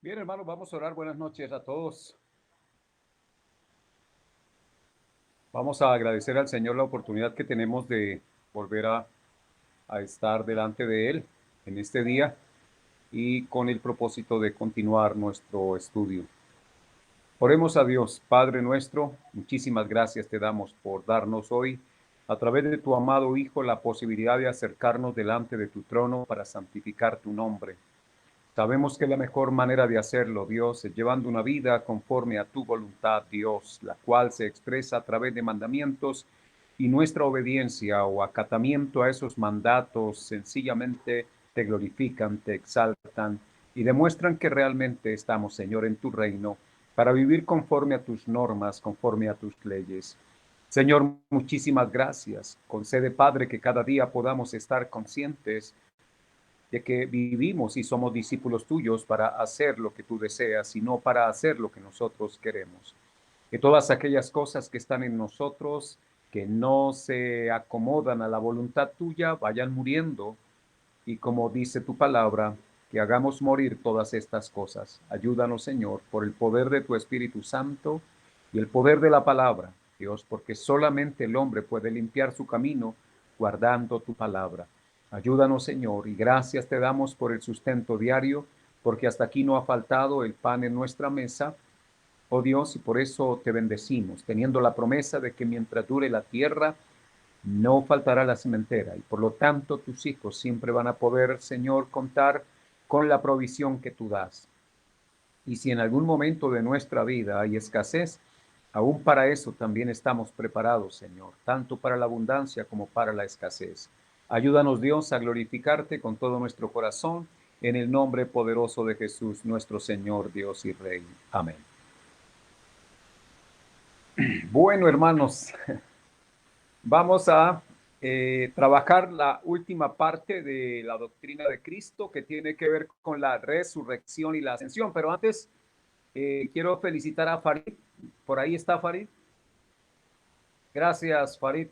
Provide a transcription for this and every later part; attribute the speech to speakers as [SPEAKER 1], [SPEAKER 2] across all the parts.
[SPEAKER 1] Bien, hermanos, vamos a orar. Buenas noches a todos. Vamos a agradecer al Señor la oportunidad que tenemos de volver a estar delante de Él en este día y con el propósito de continuar nuestro estudio. Oremos a Dios, Padre nuestro, muchísimas gracias te damos por darnos hoy, a través de tu amado Hijo, la posibilidad de acercarnos delante de tu trono para santificar tu nombre. Sabemos que la mejor manera de hacerlo, Dios, es llevando una vida conforme a tu voluntad, Dios, la cual se expresa a través de mandamientos y nuestra obediencia o acatamiento a esos mandatos sencillamente te glorifican, te exaltan y demuestran que realmente estamos, Señor, en tu reino para vivir conforme a tus normas, conforme a tus leyes. Señor, muchísimas gracias. Concede, Padre, que cada día podamos estar conscientes de que vivimos y somos discípulos tuyos para hacer lo que tú deseas y no para hacer lo que nosotros queremos. Que todas aquellas cosas que están en nosotros, que no se acomodan a la voluntad tuya, vayan muriendo y como dice tu palabra, que hagamos morir todas estas cosas. Ayúdanos, Señor, por el poder de tu Espíritu Santo y el poder de la palabra, Dios, porque solamente el hombre puede limpiar su camino guardando tu palabra. Ayúdanos, Señor, y gracias te damos por el sustento diario, porque hasta aquí no ha faltado el pan en nuestra mesa, oh Dios, y por eso te bendecimos, teniendo la promesa de que mientras dure la tierra, no faltará la cementera, y por lo tanto tus hijos siempre van a poder, Señor, contar con la provisión que tú das. Y si en algún momento de nuestra vida hay escasez, aún para eso también estamos preparados, Señor, tanto para la abundancia como para la escasez. Ayúdanos, Dios, a glorificarte con todo nuestro corazón, en el nombre poderoso de Jesús, nuestro Señor, Dios y Rey. Amén. Bueno, hermanos, vamos a trabajar la última parte de la doctrina de Cristo que tiene que ver con la resurrección y la ascensión. Pero antes, quiero felicitar a Farid. Por ahí está Farid. Gracias, Farid.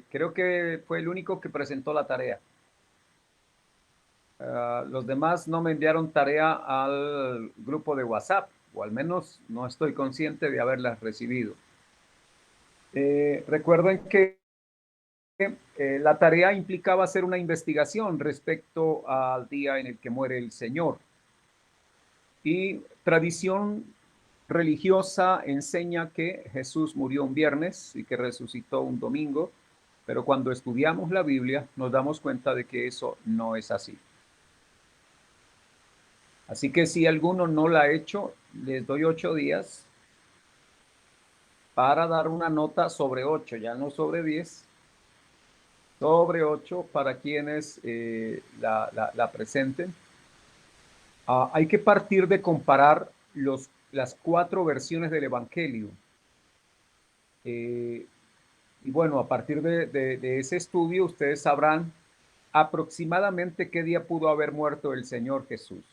[SPEAKER 1] Creo que fue el único que presentó la tarea. Los demás no me enviaron tarea al grupo de WhatsApp, o al menos no estoy consciente de haberlas recibido. Recuerden que la tarea implicaba hacer una investigación respecto al día en el que muere el Señor. Y tradición religiosa enseña que Jesús murió un viernes y que resucitó un domingo, pero cuando estudiamos la Biblia nos damos cuenta de que eso no es así. Así que si alguno no la ha hecho, les doy 8 días para dar una nota sobre 8, ya no sobre 10, sobre 8 para quienes la presenten. Hay que partir de comparar las 4 versiones del Evangelio. Y bueno, a partir de ese estudio, ustedes sabrán aproximadamente qué día pudo haber muerto el Señor Jesús.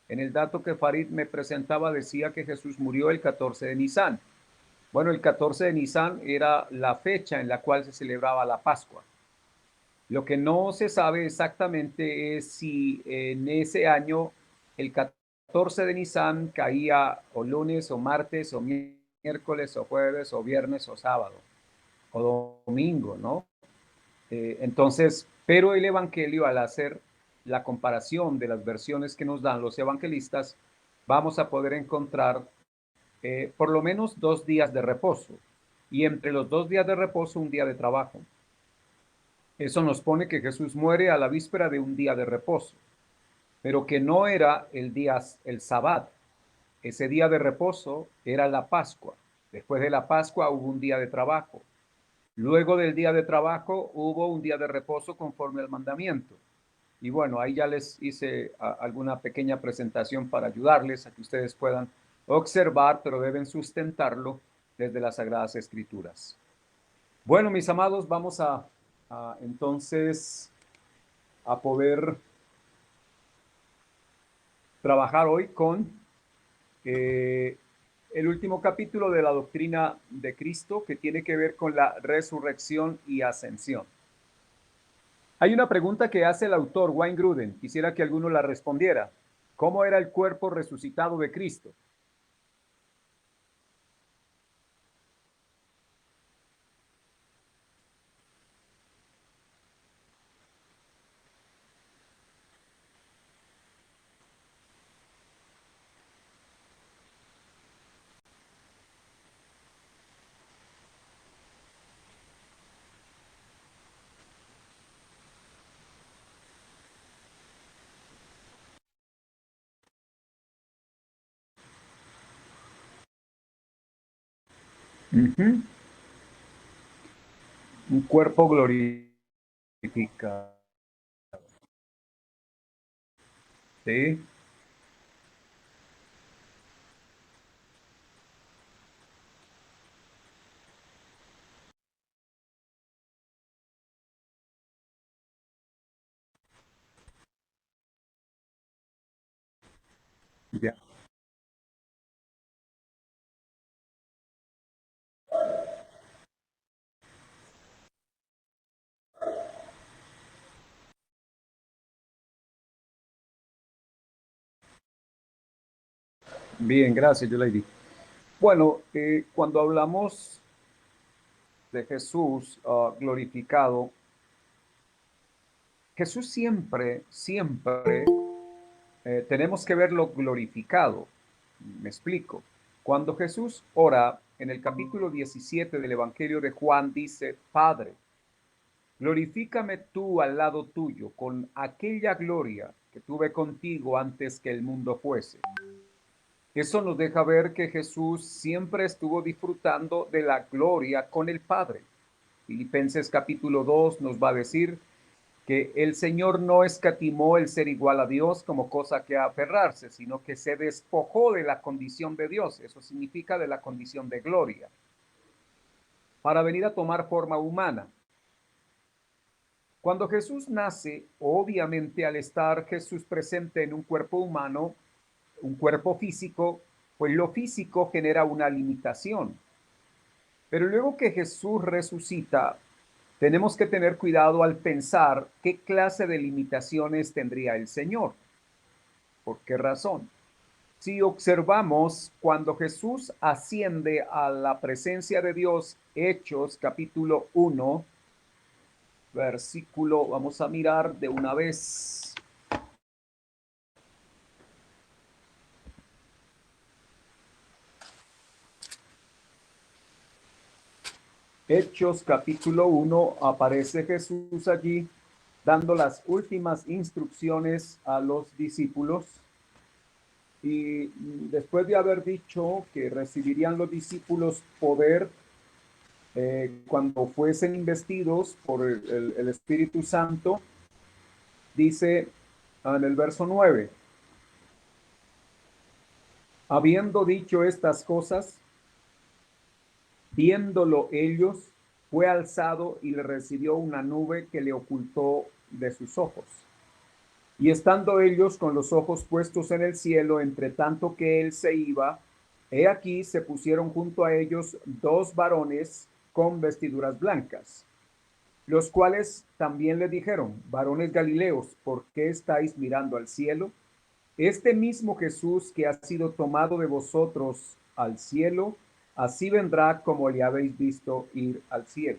[SPEAKER 1] En el dato que Farid me presentaba decía que Jesús murió el 14 de Nisan. Bueno, el 14 de Nisan era la fecha en la cual se celebraba la Pascua. Lo que no se sabe exactamente es si en ese año el 14 de Nisan caía o lunes o martes o miércoles o jueves o viernes o sábado o domingo, ¿no? Entonces, pero el Evangelio, al hacer la comparación de las versiones que nos dan los evangelistas, vamos a poder encontrar por lo menos 2 días de reposo y entre los 2 días de reposo un día de trabajo. Eso nos pone que Jesús muere a la víspera de un día de reposo, pero que no era el Sabbat. Ese día de reposo era la Pascua. Después de la Pascua hubo un día de trabajo. Luego del día de trabajo hubo un día de reposo conforme al mandamiento. Y bueno, ahí ya les hice alguna pequeña presentación para ayudarles a que ustedes puedan observar, pero deben sustentarlo desde las Sagradas Escrituras. Bueno, mis amados, vamos entonces a poder trabajar hoy con el último capítulo de la doctrina de Cristo que tiene que ver con la resurrección y ascensión. Hay una pregunta que hace el autor Wayne Grudem. Quisiera que alguno la respondiera. ¿Cómo era el cuerpo resucitado de Cristo? Ujú. Un cuerpo glorificado. ¿Sí? Ya. Bien, gracias, Yulady. Bueno, cuando hablamos de Jesús glorificado, Jesús siempre tenemos que verlo glorificado. Me explico. Cuando Jesús ora en el capítulo 17 del Evangelio de Juan, dice, Padre, glorifícame tú al lado tuyo con aquella gloria que tuve contigo antes que el mundo fuese. Eso nos deja ver que Jesús siempre estuvo disfrutando de la gloria con el Padre. Filipenses capítulo 2 nos va a decir que el Señor no escatimó el ser igual a Dios como cosa que aferrarse, sino que se despojó de la condición de Dios. Eso significa de la condición de gloria, para venir a tomar forma humana. Cuando Jesús nace, obviamente al estar Jesús presente en un cuerpo humano, un cuerpo físico, pues lo físico genera una limitación. Pero luego que Jesús resucita, tenemos que tener cuidado al pensar qué clase de limitaciones tendría el Señor. ¿Por qué razón? Si observamos cuando Jesús asciende a la presencia de Dios, Hechos capítulo 1, versículo, vamos a mirar de una vez. Hechos capítulo 1, aparece Jesús allí dando las últimas instrucciones a los discípulos. Y después de haber dicho que recibirían los discípulos poder cuando fuesen investidos por el Espíritu Santo, dice en el verso 9, habiendo dicho estas cosas, viéndolo ellos, fue alzado y le recibió una nube que le ocultó de sus ojos. Y estando ellos con los ojos puestos en el cielo, entre tanto que él se iba, he aquí se pusieron junto a ellos dos varones con vestiduras blancas, los cuales también le dijeron, varones Galileos, ¿por qué estáis mirando al cielo? Este mismo Jesús que ha sido tomado de vosotros al cielo, así vendrá como le habéis visto ir al cielo.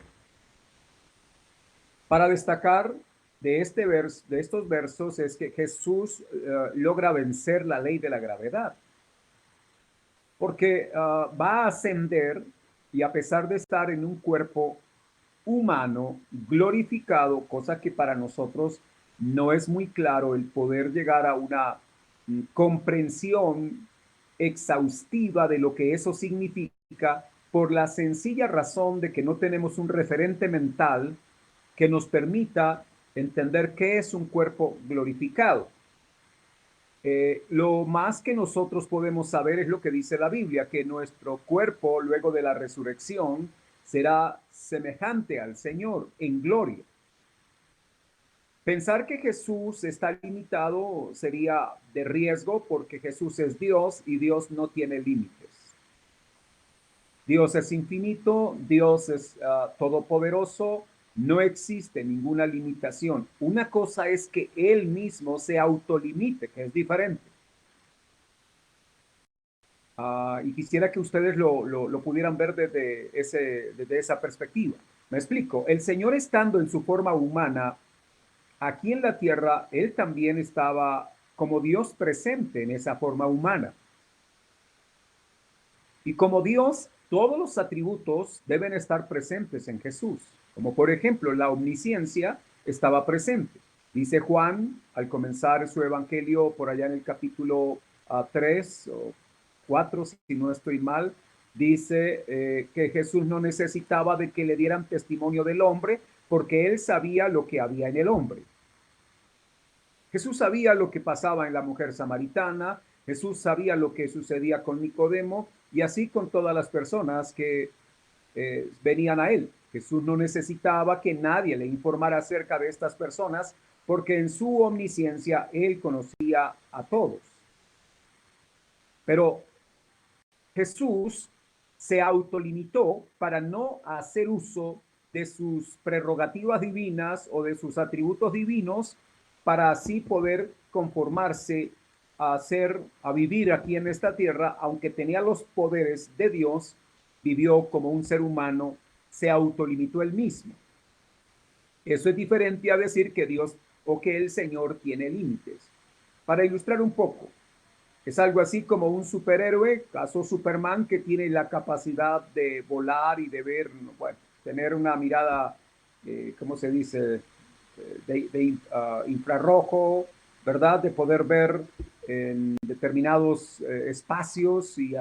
[SPEAKER 1] Para destacar de estos versos es que Jesús logra vencer la ley de la gravedad, porque va a ascender y a pesar de estar en un cuerpo humano glorificado, cosa que para nosotros no es muy claro el poder llegar a una comprensión exhaustiva de lo que eso significa, por la sencilla razón de que no tenemos un referente mental que nos permita entender qué es un cuerpo glorificado. Lo más que nosotros podemos saber es lo que dice la Biblia, que nuestro cuerpo luego de la resurrección será semejante al Señor en gloria. Pensar que Jesús está limitado sería de riesgo porque Jesús es Dios y Dios no tiene límites. Dios es infinito, Dios es todopoderoso, no existe ninguna limitación. Una cosa es que Él mismo se autolimite, que es diferente. Y quisiera que ustedes lo pudieran ver desde esa perspectiva. Me explico. El Señor estando en su forma humana aquí en la tierra, Él también estaba como Dios presente en esa forma humana. Y como Dios, todos los atributos deben estar presentes en Jesús. Como por ejemplo, la omnisciencia estaba presente. Dice Juan, al comenzar su evangelio por allá en el capítulo 3 o 4, si no estoy mal, dice que Jesús no necesitaba de que le dieran testimonio del hombre porque él sabía lo que había en el hombre. Jesús sabía lo que pasaba en la mujer samaritana, Jesús sabía lo que sucedía con Nicodemo y así con todas las personas que venían a él. Jesús no necesitaba que nadie le informara acerca de estas personas porque en su omnisciencia él conocía a todos. Pero Jesús se autolimitó para no hacer uso de sus prerrogativas divinas o de sus atributos divinos para así poder conformarse a vivir aquí en esta tierra, aunque tenía los poderes de Dios, vivió como un ser humano, se autolimitó él mismo. Eso es diferente a decir que Dios o que el Señor tiene límites. Para ilustrar un poco, es algo así como un superhéroe, caso Superman, que tiene la capacidad de volar y de ver, bueno, tener una mirada, ¿cómo se dice? Infrarrojo, ¿verdad? De poder ver en determinados espacios y,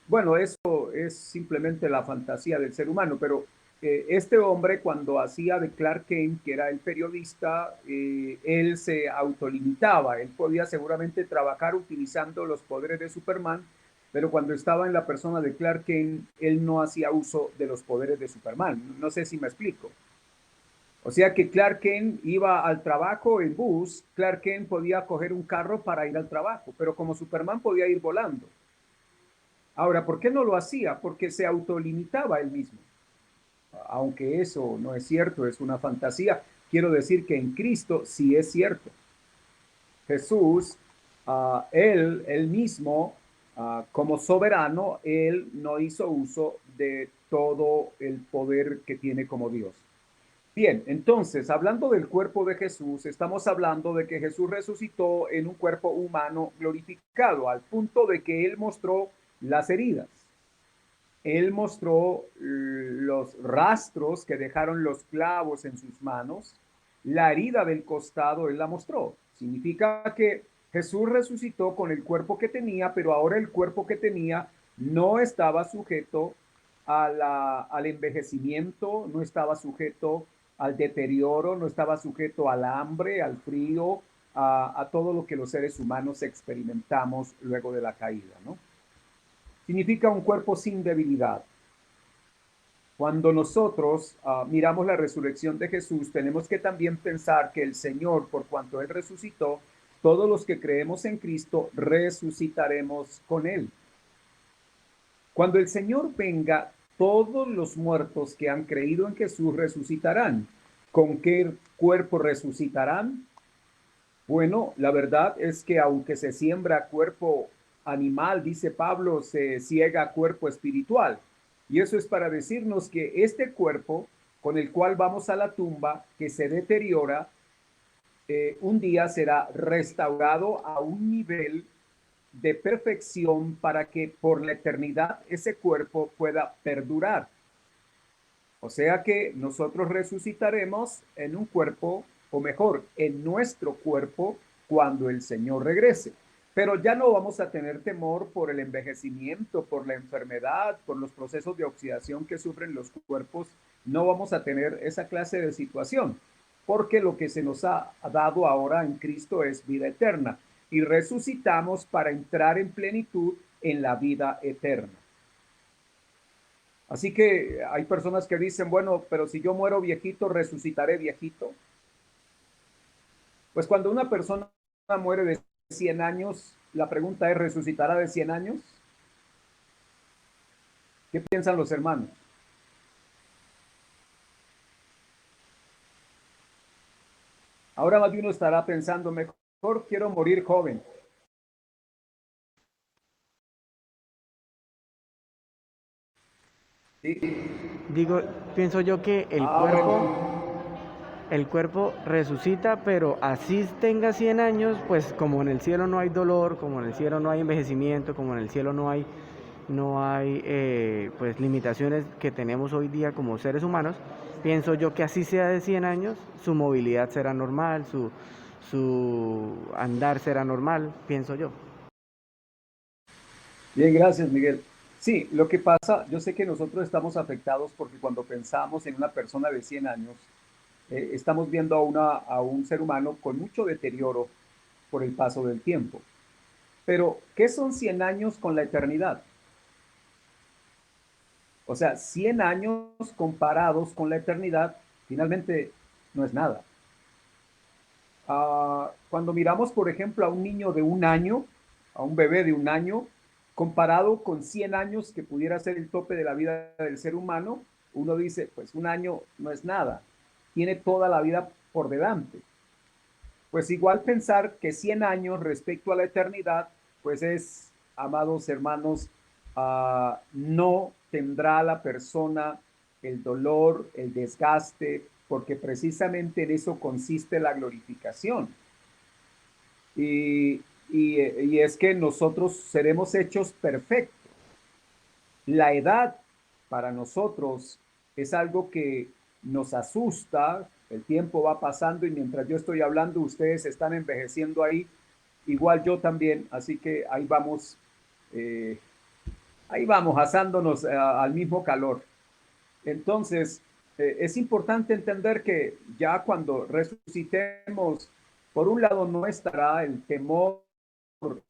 [SPEAKER 1] bueno, eso es simplemente la fantasía del ser humano, pero este hombre cuando hacía de Clark Kent, que era el periodista, él se autolimitaba, él podía seguramente trabajar utilizando los poderes de Superman, pero cuando estaba en la persona de Clark Kent, él no hacía uso de los poderes de Superman. No sé si me explico. O sea que Clark Kent iba al trabajo en bus, Clark Kent podía coger un carro para ir al trabajo, pero como Superman podía ir volando. Ahora, ¿por qué no lo hacía? Porque se autolimitaba él mismo. Aunque eso no es cierto, es una fantasía. Quiero decir que en Cristo sí es cierto. Jesús, él mismo, como soberano, él no hizo uso de todo el poder que tiene como Dios. Bien, entonces, hablando del cuerpo de Jesús, estamos hablando de que Jesús resucitó en un cuerpo humano glorificado, al punto de que él mostró las heridas. Él mostró los rastros que dejaron los clavos en sus manos, la herida del costado, él la mostró. Significa que Jesús resucitó con el cuerpo que tenía, pero ahora el cuerpo que tenía no estaba sujeto al envejecimiento, no estaba sujeto al deterioro, no estaba sujeto al hambre, al frío, a todo lo que los seres humanos experimentamos luego de la caída, ¿no? Significa un cuerpo sin debilidad. Cuando nosotros miramos la resurrección de Jesús, tenemos que también pensar que el Señor, por cuanto Él resucitó, todos los que creemos en Cristo resucitaremos con Él. Cuando el Señor venga, todos los muertos que han creído en Jesús resucitarán. ¿Con qué cuerpo resucitarán? Bueno, la verdad es que aunque se siembra cuerpo animal, dice Pablo, se ciega cuerpo espiritual. Y eso es para decirnos que este cuerpo con el cual vamos a la tumba, que se deteriora, un día será restaurado a un nivel de perfección para que por la eternidad ese cuerpo pueda perdurar. O sea que nosotros resucitaremos en un cuerpo, o mejor, en nuestro cuerpo cuando el Señor regrese. Pero ya no vamos a tener temor por el envejecimiento, por la enfermedad, por los procesos de oxidación que sufren los cuerpos. No vamos a tener esa clase de situación, porque lo que se nos ha dado ahora en Cristo es vida eterna y resucitamos para entrar en plenitud en la vida eterna. Así que hay personas que dicen, bueno, pero si yo muero viejito, resucitaré viejito. Pues cuando una persona muere de 100 años, la pregunta es, ¿resucitará de 100 años? ¿Qué piensan los hermanos? Ahora más de uno estará pensando, mejor quiero morir joven. Sí.
[SPEAKER 2] Digo, pienso yo que
[SPEAKER 1] Ah, bueno.
[SPEAKER 2] el cuerpo resucita, pero así tenga 100 años, pues como en el cielo no hay dolor, como en el cielo no hay envejecimiento, como en el cielo no hay pues limitaciones que tenemos hoy día como seres humanos, pienso yo que así sea de 100 años, su movilidad será normal, su andar será normal, pienso yo.
[SPEAKER 1] Bien, gracias, Miguel. Sí, lo que pasa, yo sé que nosotros estamos afectados porque cuando pensamos en una persona de 100 años, estamos viendo a un ser humano con mucho deterioro por el paso del tiempo. Pero, ¿qué son 100 años con la eternidad? O sea, 100 años comparados con la eternidad, finalmente no es nada. Cuando miramos, por ejemplo, a un niño de un año, a un bebé de un año, comparado con 100 años que pudiera ser el tope de la vida del ser humano, uno dice, pues un año no es nada, tiene toda la vida por delante. Pues igual pensar que 100 años respecto a la eternidad, pues es, amados hermanos, no tendrá la persona el dolor, el desgaste, porque precisamente en eso consiste la glorificación. Y, y es que nosotros seremos hechos perfectos. La edad para nosotros es algo que nos asusta, el tiempo va pasando y mientras yo estoy hablando, ustedes están envejeciendo ahí, igual yo también, así que eh, ahí vamos asándonos al mismo calor. Entonces, es importante entender que ya cuando resucitemos, por un lado no estará el temor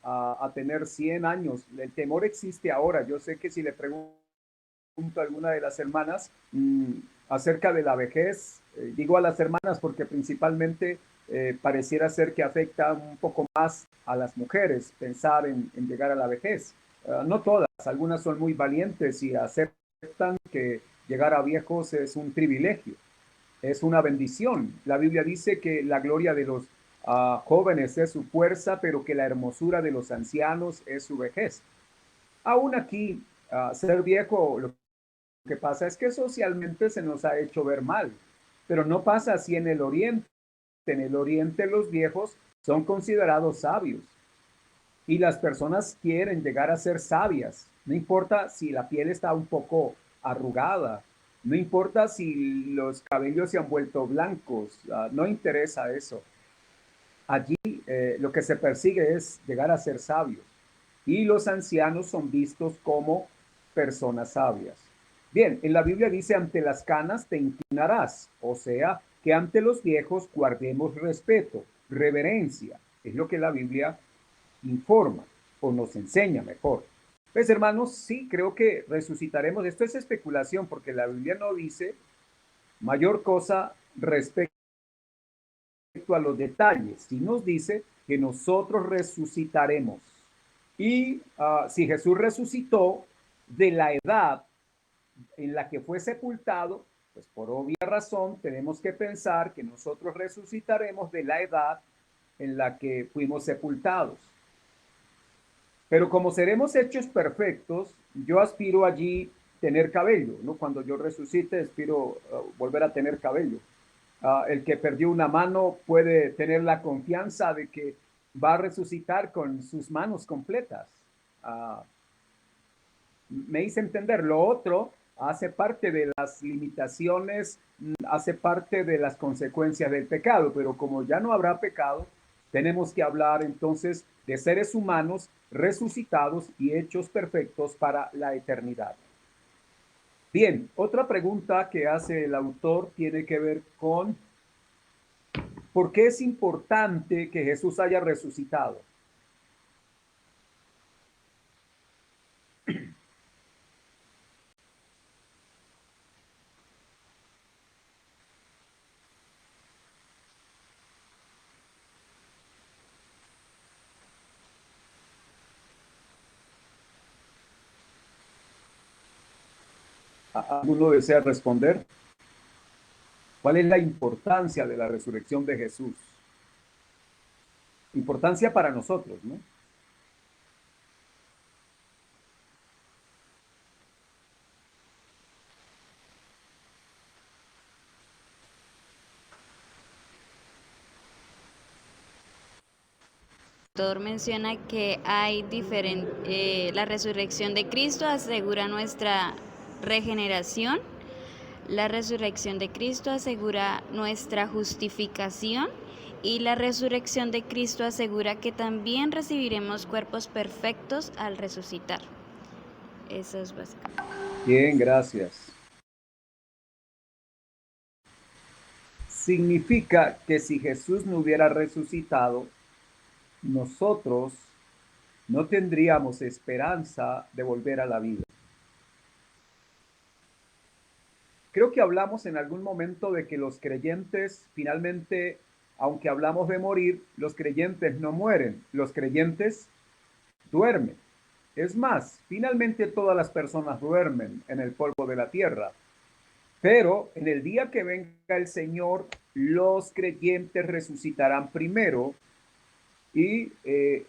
[SPEAKER 1] a tener 100 años. El temor existe ahora. Yo sé que si le pregunto a alguna de las hermanas acerca de la vejez, digo a las hermanas porque principalmente pareciera ser que afecta un poco más a las mujeres pensar en llegar a la vejez. No todas, algunas son muy valientes y aceptan que llegar a viejos es un privilegio, es una bendición. La Biblia dice que la gloria de los jóvenes es su fuerza, pero que la hermosura de los ancianos es su vejez. Aún aquí, ser viejo, lo que pasa es que socialmente se nos ha hecho ver mal, pero no pasa así en el Oriente. En el Oriente los viejos son considerados sabios y las personas quieren llegar a ser sabias. No importa si la piel está un poco arrugada, no importa si los cabellos se han vuelto blancos, no interesa eso. Allí lo que se persigue es llegar a ser sabios y los ancianos son vistos como personas sabias. Bien, en la Biblia dice, ante las canas te inclinarás, o sea, que ante los viejos guardemos respeto, reverencia, es lo que la Biblia informa o nos enseña mejor. Pues hermanos, sí, creo que resucitaremos. Esto es especulación porque la Biblia no dice mayor cosa respecto a los detalles, sí nos dice que nosotros resucitaremos. Y si Jesús resucitó de la edad en la que fue sepultado, pues por obvia razón tenemos que pensar que nosotros resucitaremos de la edad en la que fuimos sepultados. Pero como seremos hechos perfectos, yo aspiro allí tener cabello, ¿no? Cuando yo resucite, aspiro volver a tener cabello. El que perdió una mano puede tener la confianza de que va a resucitar con sus manos completas. Uh, Me hice entender. Lo otro hace parte de las limitaciones, hace parte de las consecuencias del pecado, pero como ya no habrá pecado, tenemos que hablar entonces de seres humanos resucitados y hechos perfectos para la eternidad. Bien, otra pregunta que hace el autor tiene que ver con ¿por qué es importante que Jesús haya resucitado? ¿Alguno desea responder? ¿Cuál es la importancia de la resurrección de Jesús? Importancia para nosotros, ¿no?
[SPEAKER 3] autor menciona que hay la resurrección de Cristo asegura nuestra regeneración, la resurrección de Cristo asegura nuestra justificación y la resurrección de Cristo asegura que también recibiremos cuerpos perfectos al resucitar. Eso es básicamente.
[SPEAKER 1] Bien, gracias. Significa que si Jesús no hubiera resucitado, nosotros no tendríamos esperanza de volver a la vida. Creo que hablamos en algún momento de que los creyentes finalmente, aunque hablamos de morir, los creyentes no mueren, los creyentes duermen. Es más, finalmente todas las personas duermen en el polvo de la tierra. Pero en el día que venga el Señor, los creyentes resucitarán primero y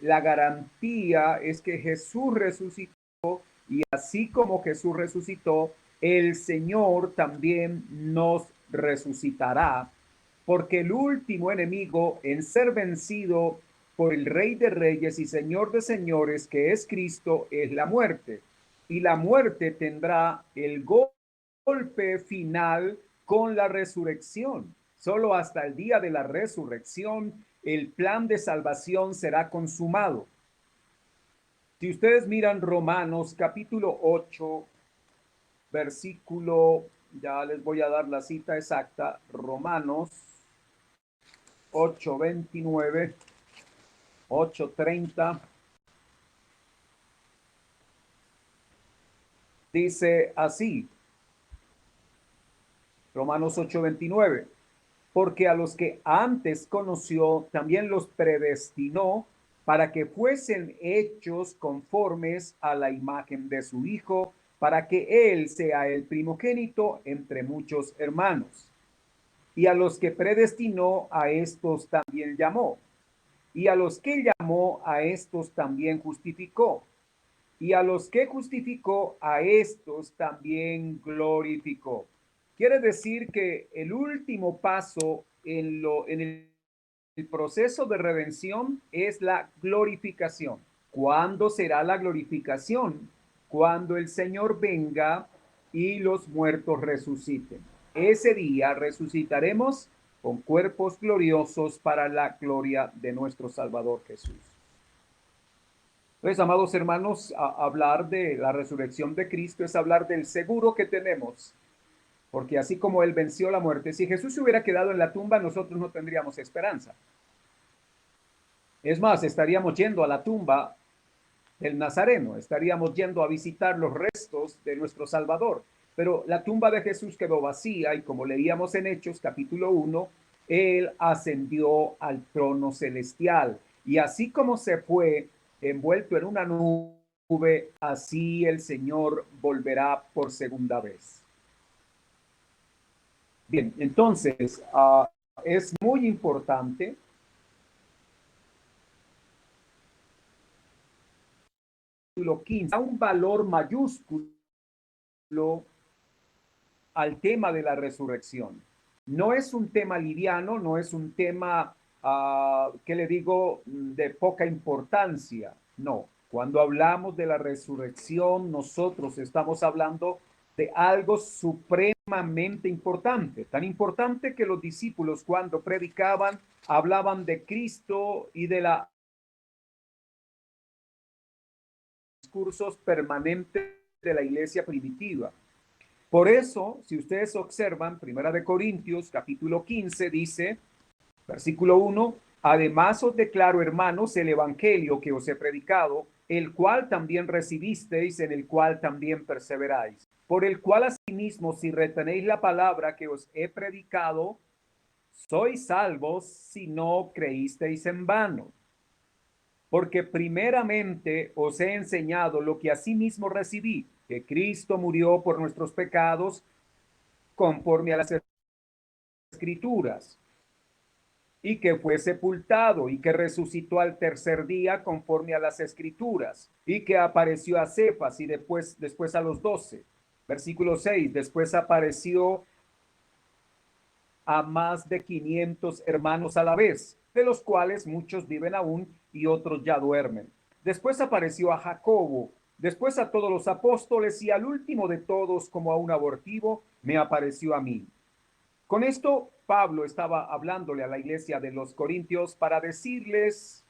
[SPEAKER 1] la garantía es que Jesús resucitó y así como Jesús resucitó, el Señor también nos resucitará, porque el último enemigo en ser vencido por el Rey de Reyes y Señor de Señores, que es Cristo, es la muerte. Y la muerte tendrá el golpe final con la resurrección. Solo hasta el día de la resurrección el plan de salvación será consumado. Si ustedes miran Romanos capítulo 8, versículo, ya les voy a dar la cita exacta, Romanos 8:29, 8:30, dice así, Romanos 8:29, porque a los que antes conoció, también los predestinó para que fuesen hechos conformes a la imagen de su Hijo, para que Él sea el primogénito entre muchos hermanos. Y a los que predestinó, a estos también llamó. Y a los que llamó, a estos también justificó. Y a los que justificó, a estos también glorificó. Quiere decir que el último paso en el proceso de redención es la glorificación. ¿Cuándo será la glorificación? Cuando el Señor venga y los muertos resuciten. Ese día resucitaremos con cuerpos gloriosos para la gloria de nuestro Salvador Jesús. Entonces, amados hermanos, hablar de la resurrección de Cristo es hablar del seguro que tenemos, porque así como Él venció la muerte, si Jesús se hubiera quedado en la tumba, nosotros no tendríamos esperanza. Es más, estaríamos yendo a la tumba del Nazareno, estaríamos yendo a visitar los restos de nuestro Salvador, pero la tumba de Jesús quedó vacía y como leíamos en Hechos capítulo 1, Él ascendió al trono celestial y así como se fue envuelto en una nube, así el Señor volverá por segunda vez. Bien, entonces es muy importante capítulo 15, da un valor mayúsculo al tema de la resurrección. No es un tema liviano, no es un tema, ¿qué le digo?, de poca importancia. No, cuando hablamos de la resurrección, nosotros estamos hablando de algo supremamente importante, tan importante que los discípulos cuando predicaban hablaban de Cristo y de la discursos permanentes de la iglesia primitiva. Por eso, si ustedes observan, Primera de Corintios, capítulo 15, dice, versículo 1, además os declaro, hermanos, el evangelio que os he predicado, el cual también recibisteis, en el cual también perseveráis, por el cual asimismo, si retenéis la palabra que os he predicado, sois salvos si no creísteis en vano. Porque primeramente os he enseñado lo que asimismo recibí, que Cristo murió por nuestros pecados conforme a las Escrituras, y que fue sepultado y que resucitó al tercer día conforme a las Escrituras, y que apareció a Cefas y después a los 12. Versículo 6, después apareció a más de 500 hermanos a la vez, de los cuales muchos viven aún y otros ya duermen. Después apareció a Jacobo, después a todos los apóstoles y al último de todos, como a un abortivo, me apareció a mí. Con esto, Pablo estaba hablándole a la iglesia de los Corintios para decirles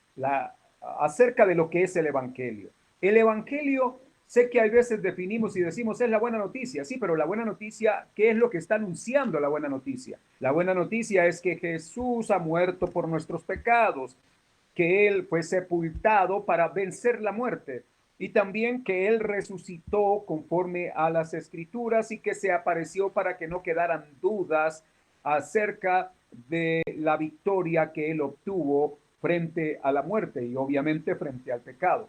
[SPEAKER 1] acerca de lo que es el Evangelio. El Evangelio, sé que hay veces definimos y decimos es la buena noticia, sí, pero la buena noticia, ¿qué es lo que está anunciando la buena noticia? La buena noticia es que Jesús ha muerto por nuestros pecados, que Él fue sepultado para vencer la muerte y también que Él resucitó conforme a las Escrituras y que se apareció para que no quedaran dudas acerca de la victoria que Él obtuvo frente a la muerte y obviamente frente al pecado.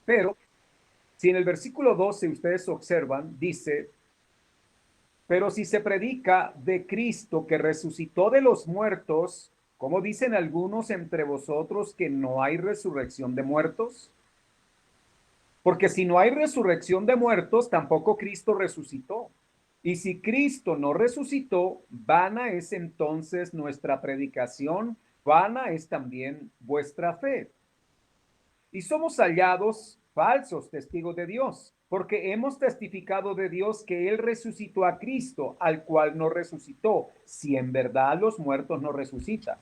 [SPEAKER 1] Pero si en el versículo 12 ustedes observan, dice, pero si se predica de Cristo que resucitó de los muertos, ¿cómo dicen algunos entre vosotros que no hay resurrección de muertos? Porque si no hay resurrección de muertos, tampoco Cristo resucitó. Y si Cristo no resucitó, vana es entonces nuestra predicación, vana es también vuestra fe. Y somos hallados falsos testigos de Dios, porque hemos testificado de Dios que Él resucitó a Cristo, al cual no resucitó, si en verdad los muertos no resucitan.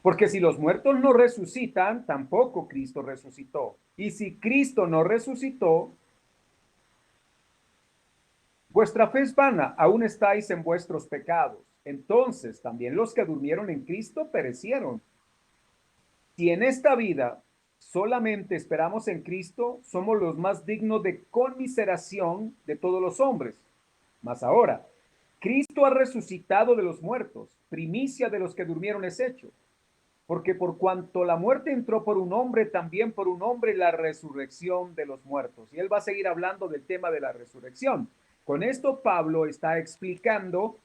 [SPEAKER 1] Porque si los muertos no resucitan, tampoco Cristo resucitó. Y si Cristo no resucitó, vuestra fe es vana, aún estáis en vuestros pecados. Entonces también los que durmieron en Cristo perecieron. Si en esta vida solamente esperamos en Cristo, somos los más dignos de conmiseración de todos los hombres. Mas ahora, Cristo ha resucitado de los muertos, primicia de los que durmieron es hecho. Porque por cuanto la muerte entró por un hombre, también por un hombre la resurrección de los muertos. Y él va a seguir hablando del tema de la resurrección. Con esto Pablo está explicando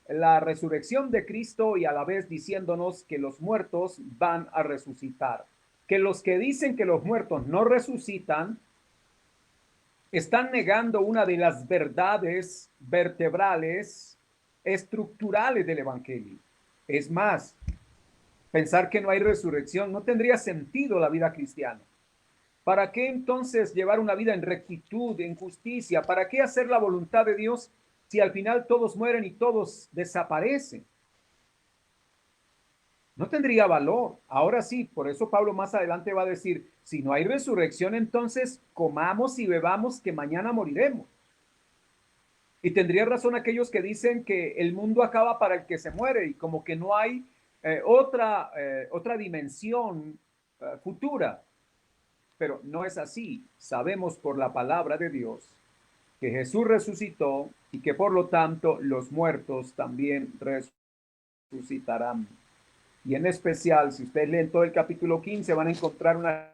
[SPEAKER 1] la resurrección de Cristo y a la vez diciéndonos que los muertos van a resucitar. Que los que dicen que los muertos no resucitan están negando una de las verdades vertebrales, estructurales del Evangelio. Es más, pensar que no hay resurrección no tendría sentido la vida cristiana. ¿Para qué entonces llevar una vida en rectitud, en justicia? ¿Para qué hacer la voluntad de Dios si al final todos mueren y todos desaparecen? No tendría valor. Ahora sí, por eso Pablo más adelante va a decir, si no hay resurrección, entonces comamos y bebamos que mañana moriremos. Y tendría razón aquellos que dicen que el mundo acaba para el que se muere y como que no hay otra dimensión futura. Pero no es así. Sabemos por la palabra de Dios que Jesús resucitó y que por lo tanto los muertos también resucitarán. Y en especial, si ustedes leen todo el capítulo 15, van a encontrar unas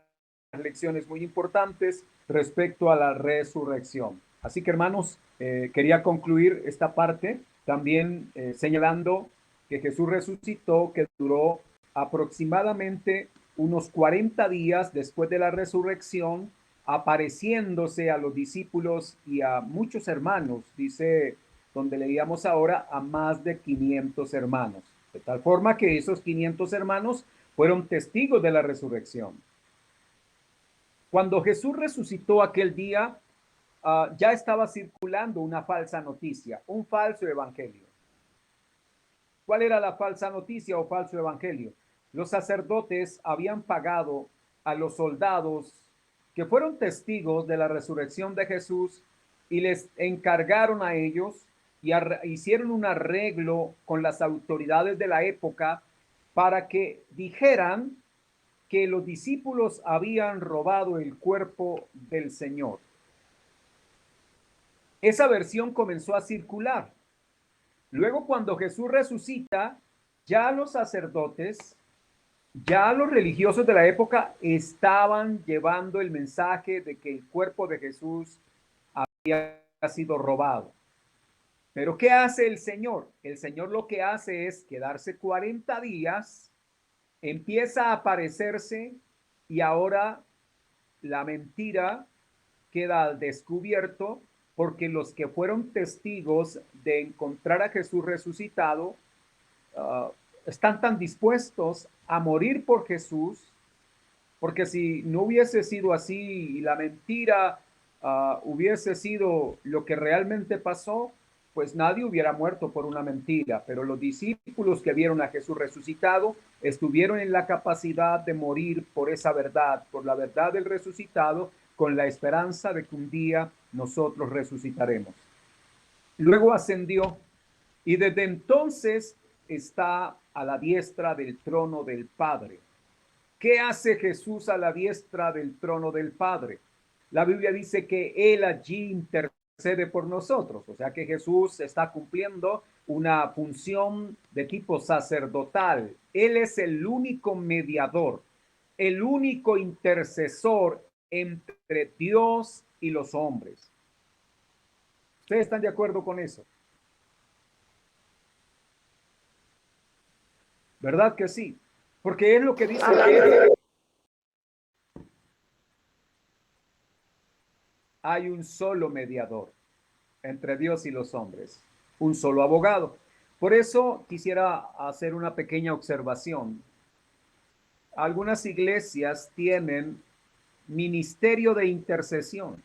[SPEAKER 1] lecciones muy importantes respecto a la resurrección. Así que hermanos, quería concluir esta parte también señalando que Jesús resucitó, que duró aproximadamente unos 40 días después de la resurrección, apareciéndose a los discípulos y a muchos hermanos, dice donde leíamos ahora, a más de 500 hermanos. De tal forma que esos 500 hermanos fueron testigos de la resurrección. Cuando Jesús resucitó aquel día, ya estaba circulando una falsa noticia, un falso evangelio. ¿Cuál era la falsa noticia o falso evangelio? Los sacerdotes habían pagado a los soldados que fueron testigos de la resurrección de Jesús y les encargaron a ellos y hicieron un arreglo con las autoridades de la época para que dijeran que los discípulos habían robado el cuerpo del Señor. Esa versión comenzó a circular. Luego, cuando Jesús resucita, ya los sacerdotes, ya los religiosos de la época estaban llevando el mensaje de que el cuerpo de Jesús había sido robado. Pero ¿qué hace el Señor? El Señor lo que hace es quedarse 40 días, empieza a aparecerse y ahora la mentira queda al descubierto porque los que fueron testigos de encontrar a Jesús resucitado están tan dispuestos a morir por Jesús, porque si no hubiese sido así y la mentira hubiese sido lo que realmente pasó, pues nadie hubiera muerto por una mentira. Pero los discípulos que vieron a Jesús resucitado estuvieron en la capacidad de morir por esa verdad, por la verdad del resucitado, con la esperanza de que un día nosotros resucitaremos. Luego ascendió y desde entonces está a la diestra del trono del Padre. ¿Qué hace Jesús a la diestra del trono del Padre? La Biblia dice que Él allí intercede por nosotros, o sea que Jesús está cumpliendo una función de tipo sacerdotal. Él es el único mediador, el único intercesor entre Dios y los hombres. ¿Ustedes están de acuerdo con eso? ¿Verdad que sí? Porque es lo que dice la Biblia. Hay un solo mediador entre Dios y los hombres, un solo abogado. Por eso quisiera hacer una pequeña observación. Algunas iglesias tienen ministerio de intercesión.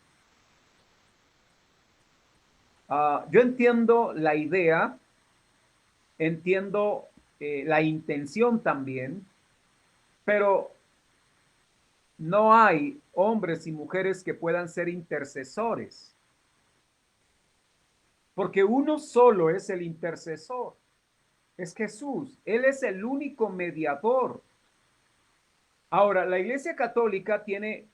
[SPEAKER 1] Yo entiendo la idea, entiendo la intención también, pero no hay hombres y mujeres que puedan ser intercesores, porque uno solo es el intercesor, es Jesús. Él es el único mediador. Ahora, la Iglesia Católica tiene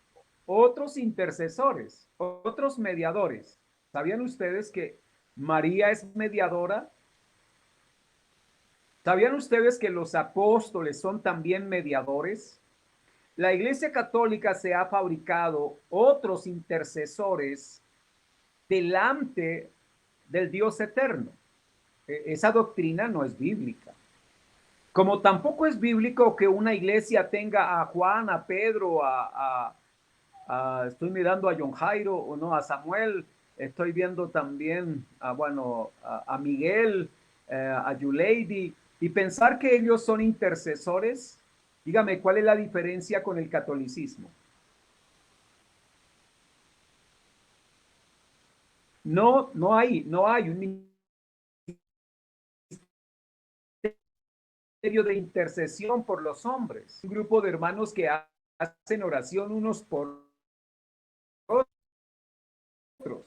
[SPEAKER 1] otros intercesores, otros mediadores. ¿Sabían ustedes que María es mediadora? ¿Sabían ustedes que los apóstoles son también mediadores? La Iglesia Católica se ha fabricado otros intercesores delante del Dios eterno. Esa doctrina no es bíblica. Como tampoco es bíblico que una iglesia tenga a Juan, a Pedro, estoy mirando a John Jairo, o no, a Samuel, estoy viendo también a Miguel, a Yuleidi, y pensar que ellos son intercesores. Dígame, ¿cuál es la diferencia con el catolicismo? No hay un ministerio de intercesión por los hombres. Un grupo de hermanos que hacen oración unos por otros.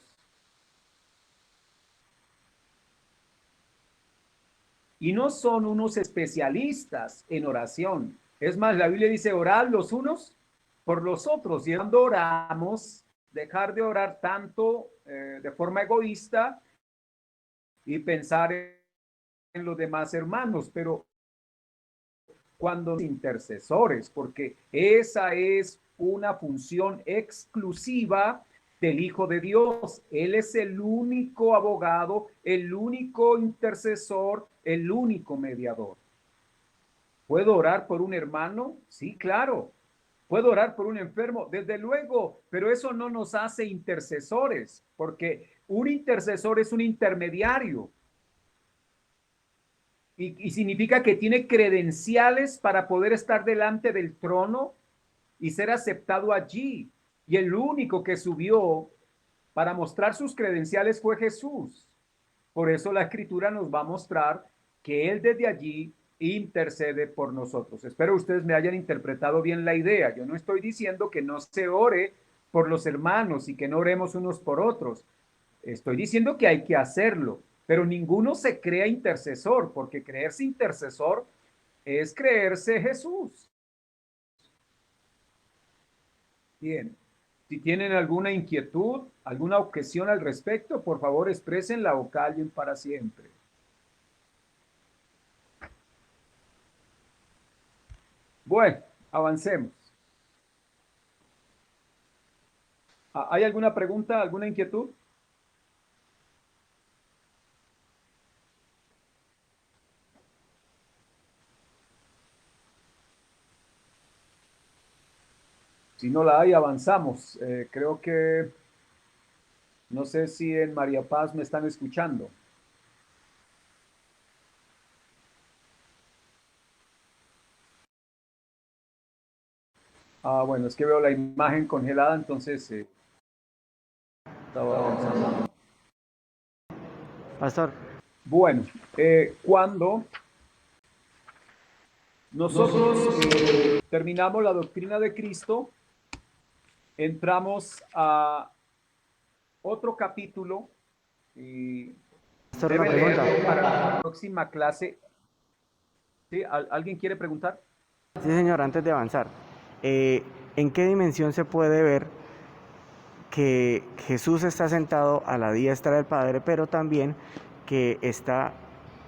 [SPEAKER 1] Y no son unos especialistas en oración. Es más, la Biblia dice, orad los unos por los otros. Y cuando oramos, dejar de orar tanto de forma egoísta y pensar en los demás hermanos, pero cuando intercesores, porque esa es una función exclusiva del Hijo de Dios. Él es el único abogado, el único intercesor, el único mediador. ¿Puedo orar por un hermano? Sí, claro. ¿Puedo orar por un enfermo? Desde luego, pero eso no nos hace intercesores, porque un intercesor es un intermediario. Y significa que tiene credenciales para poder estar delante del trono y ser aceptado allí. Y el único que subió para mostrar sus credenciales fue Jesús. Por eso la escritura nos va a mostrar que Él desde allí intercede por nosotros. Espero ustedes me hayan interpretado bien la idea. Yo no estoy diciendo que no se ore por los hermanos y que no oremos unos por otros. Estoy diciendo que hay que hacerlo, pero ninguno se crea intercesor, porque creerse intercesor es creerse Jesús. Bien, si tienen alguna inquietud, alguna objeción al respecto, por favor exprésenla o callen para siempre. Bueno, avancemos. ¿Hay alguna pregunta, alguna inquietud? Si no la hay, avanzamos. Creo que No sé si en María Paz me están escuchando. Ah, bueno, es que veo la imagen congelada, entonces estaba pensando.
[SPEAKER 2] Pastor,
[SPEAKER 1] Bueno, cuando nosotros terminamos la doctrina de Cristo, entramos a otro capítulo y
[SPEAKER 2] pastor, una
[SPEAKER 1] debe
[SPEAKER 2] pregunta.
[SPEAKER 1] leerlo para la próxima clase. ¿Sí? ¿Alguien quiere preguntar?
[SPEAKER 2] Sí, señor, antes de avanzar, eh, ¿en qué dimensión se puede ver que Jesús está sentado a la diestra del Padre, pero también que está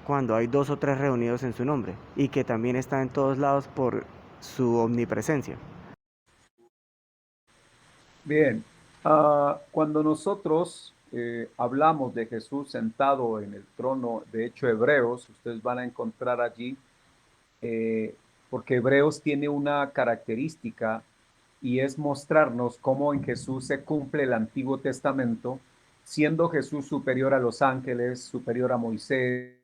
[SPEAKER 2] cuando hay dos o tres reunidos en su nombre y que también está en todos lados por su omnipresencia?
[SPEAKER 1] Bien, cuando nosotros hablamos de Jesús sentado en el trono, de hecho Hebreos, ustedes van a encontrar allí, eh, porque Hebreos tiene una característica y es mostrarnos cómo en Jesús se cumple el Antiguo Testamento, siendo Jesús superior a los ángeles, superior a Moisés,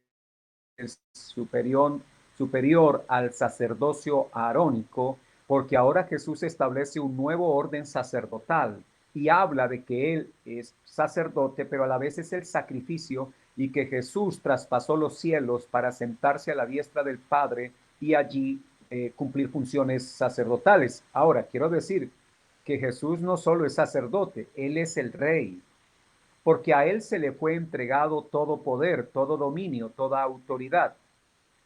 [SPEAKER 1] superior, superior al sacerdocio arónico, porque ahora Jesús establece un nuevo orden sacerdotal y habla de que Él es sacerdote, pero a la vez es el sacrificio y que Jesús traspasó los cielos para sentarse a la diestra del Padre y allí cumplir funciones sacerdotales. Ahora, quiero decir que Jesús no solo es sacerdote, Él es el rey, porque a Él se le fue entregado todo poder, todo dominio, toda autoridad.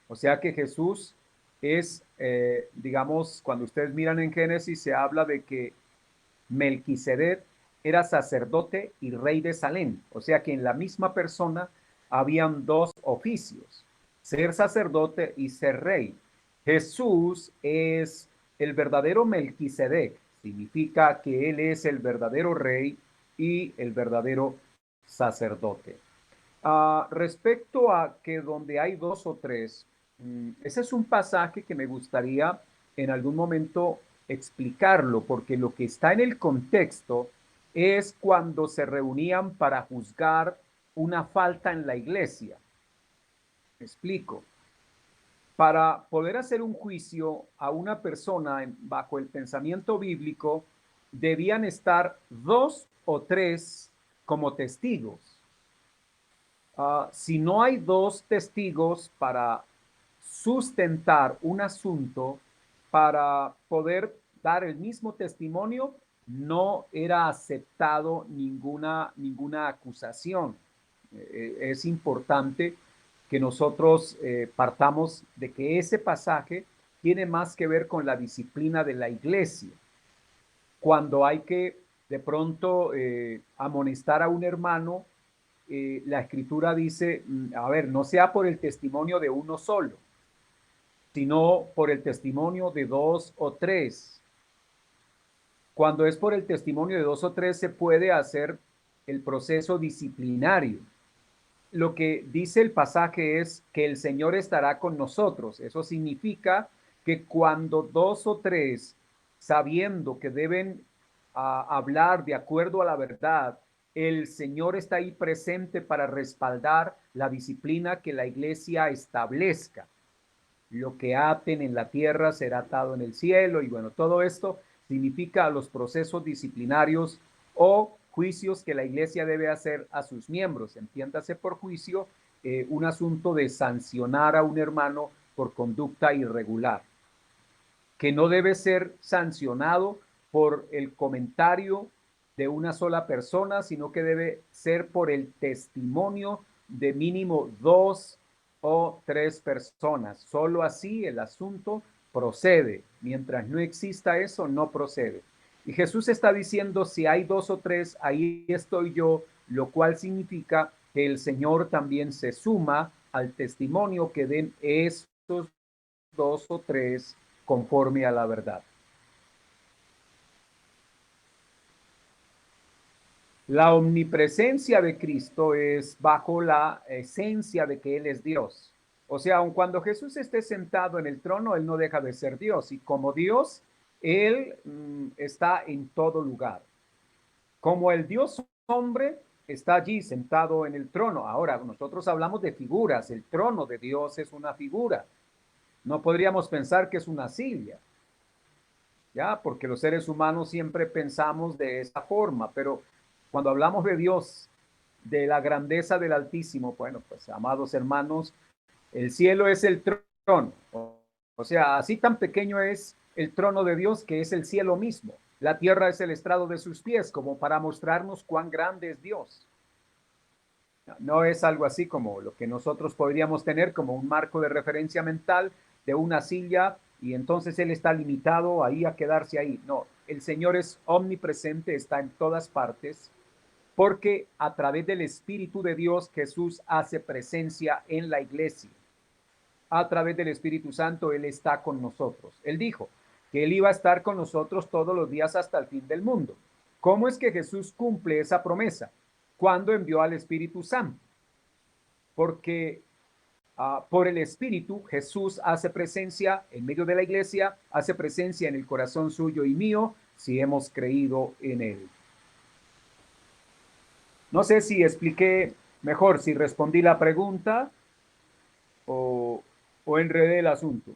[SPEAKER 1] O sea que Jesús es, digamos, cuando ustedes miran en Génesis, se habla de que Melquisedec era sacerdote y rey de Salem. O sea que en la misma persona habían dos oficios, ser sacerdote y ser rey. Jesús es el verdadero Melquisedec, significa que él es el verdadero rey y el verdadero sacerdote. Respecto a que donde hay dos o tres, ese es un pasaje que me gustaría en algún momento explicarlo, porque lo que está en el contexto es cuando se reunían para juzgar una falta en la iglesia. Me explico. Para poder hacer un juicio a una persona bajo el pensamiento bíblico, debían estar dos o tres como testigos. Si no hay dos testigos para sustentar un asunto, para poder dar el mismo testimonio, no era aceptado ninguna acusación. Es importante que nosotros partamos de que ese pasaje tiene más que ver con la disciplina de la iglesia. Cuando hay que de pronto amonestar a un hermano, la escritura dice, a ver, no sea por el testimonio de uno solo, sino por el testimonio de dos o tres. Cuando es por el testimonio de dos o tres, se puede hacer el proceso disciplinario. Lo que dice el pasaje es que el Señor estará con nosotros. Eso significa que cuando dos o tres, sabiendo que deben hablar de acuerdo a la verdad, el Señor está ahí presente para respaldar la disciplina que la iglesia establezca. Lo que aten en la tierra será atado en el cielo, y bueno, todo esto significa los procesos disciplinarios o juicios que la iglesia debe hacer a sus miembros. Entiéndase por juicio un asunto de sancionar a un hermano por conducta irregular, que no debe ser sancionado por el comentario de una sola persona, sino que debe ser por el testimonio de mínimo dos o tres personas. Solo así el asunto procede. Mientras no exista eso, no procede. Y Jesús está diciendo, si hay dos o tres, ahí estoy yo, lo cual significa que el Señor también se suma al testimonio que den estos dos o tres conforme a la verdad. La omnipresencia de Cristo es bajo la esencia de que Él es Dios. O sea, aun cuando Jesús esté sentado en el trono, Él no deja de ser Dios. Y como Dios, Él está en todo lugar. Como el Dios hombre, está allí sentado en el trono. Ahora, nosotros hablamos de figuras, el trono de Dios es una figura. No podríamos pensar que es una silla, ¿ya? Porque los seres humanos siempre pensamos de esa forma, pero cuando hablamos de Dios, de la grandeza del Altísimo, bueno, pues amados hermanos, el cielo es el trono. O sea, así tan pequeño es el trono de Dios que es el cielo mismo. La tierra es el estrado de sus pies, como para mostrarnos cuán grande es Dios. No es algo así como lo que nosotros podríamos tener como un marco de referencia mental de una silla y entonces Él está limitado ahí a quedarse ahí. No, el Señor es omnipresente, está en todas partes, porque a través del Espíritu de Dios Jesús hace presencia en la iglesia. A través del Espíritu Santo Él está con nosotros. Él dijo que Él iba a estar con nosotros todos los días hasta el fin del mundo. ¿Cómo es que Jesús cumple esa promesa? Cuando envió al Espíritu Santo. Porque por el Espíritu Jesús hace presencia en medio de la iglesia, hace presencia en el corazón suyo y mío si hemos creído en Él. No sé si expliqué mejor, si respondí la pregunta o enredé el asunto.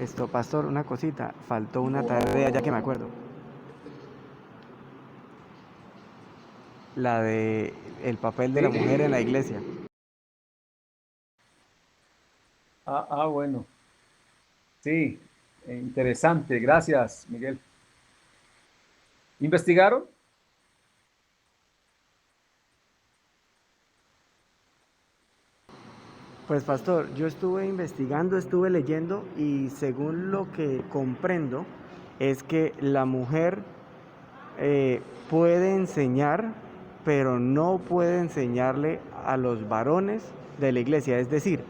[SPEAKER 2] Esto, pastor, una cosita, faltó una tarea ya que me acuerdo. La de el papel de la mujer en la iglesia.
[SPEAKER 1] Bueno. Sí, interesante. Gracias, Miguel. ¿Investigaron?
[SPEAKER 2] Pues pastor, yo estuve investigando, estuve leyendo y según lo que comprendo es que la mujer puede enseñar, pero no puede enseñarle a los varones de la iglesia. Es decir,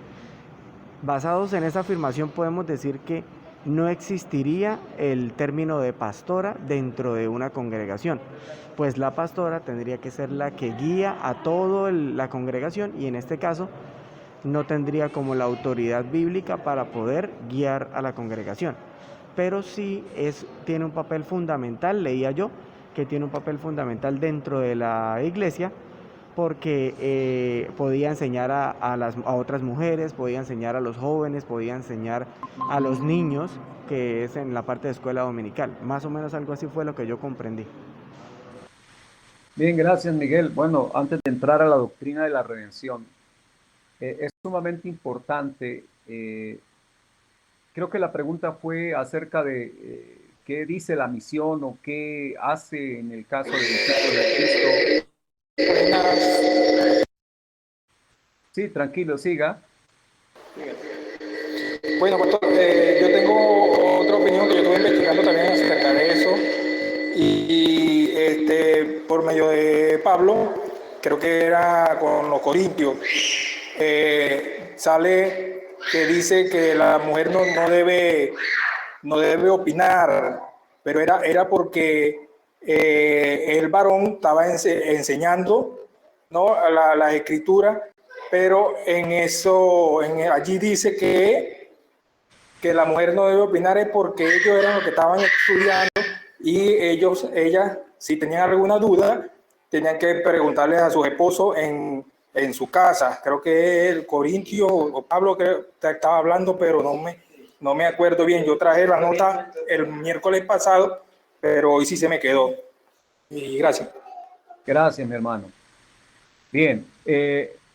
[SPEAKER 2] basados en esa afirmación podemos decir que no existiría el término de pastora dentro de una congregación, pues la pastora tendría que ser la que guía a toda la congregación y en este caso no tendría como la autoridad bíblica para poder guiar a la congregación. Pero sí tiene un papel fundamental, leía yo, que tiene un papel fundamental dentro de la iglesia, porque podía enseñar a otras mujeres, podía enseñar a los jóvenes, podía enseñar a los niños, que es en la parte de escuela dominical. Más o menos algo así fue lo que yo comprendí.
[SPEAKER 1] Bien, gracias, Miguel. Bueno, antes de entrar a la doctrina de la redención, es sumamente importante. Creo que la pregunta fue acerca de qué dice la misión o qué hace en el caso del discípulo de Cristo. Sí, tranquilo, siga.
[SPEAKER 4] Bueno, pastor, yo tengo otra opinión que yo estuve investigando también acerca de eso por medio de Pablo, creo que era con los Corintios, sale que dice que la mujer no debe opinar, pero era porque el varón estaba enseñando, ¿no?, la escritura, pero allí dice que la mujer no debe opinar es porque ellos eran los que estaban estudiando y ellas, si tenían alguna duda, tenían que preguntarle a sus esposos en su casa. Creo que el Corintio o Pablo que estaba hablando, pero no me acuerdo bien. Yo traje la nota el miércoles pasado, pero hoy sí se me quedó. Y gracias.
[SPEAKER 1] Gracias, mi hermano. Bien,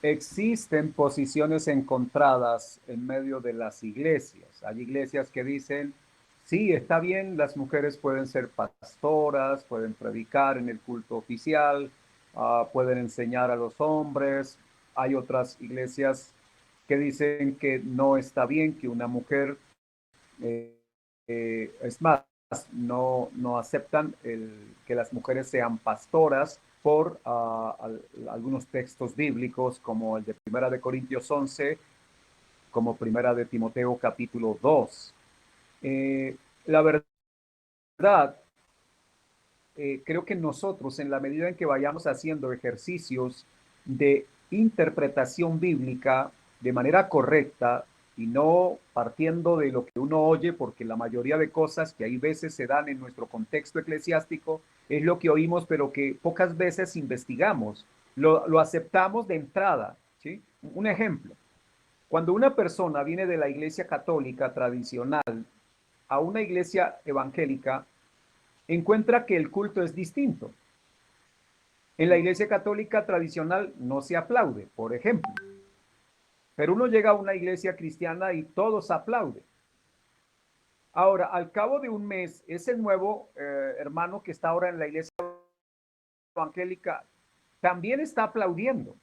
[SPEAKER 1] existen posiciones encontradas en medio de las iglesias. Hay iglesias que dicen, sí, está bien, las mujeres pueden ser pastoras, pueden predicar en el culto oficial, pueden enseñar a los hombres. Hay otras iglesias que dicen que no está bien que una mujer, es más, no aceptan que las mujeres sean pastoras por algunos textos bíblicos como el de Primera de Corintios 11, como Primera de Timoteo capítulo 2. La verdad, creo que nosotros, en la medida en que vayamos haciendo ejercicios de interpretación bíblica de manera correcta, y no partiendo de lo que uno oye, porque la mayoría de cosas que hay veces se dan en nuestro contexto eclesiástico es lo que oímos, pero que pocas veces investigamos, lo aceptamos de entrada, ¿sí? Un ejemplo, cuando una persona viene de la iglesia católica tradicional a una iglesia evangélica, encuentra que el culto es distinto. En la iglesia católica tradicional no se aplaude, por ejemplo. Pero uno llega a una iglesia cristiana y todos aplauden. Ahora, al cabo de un mes, ese nuevo hermano que está ahora en la iglesia evangélica también está aplaudiendo.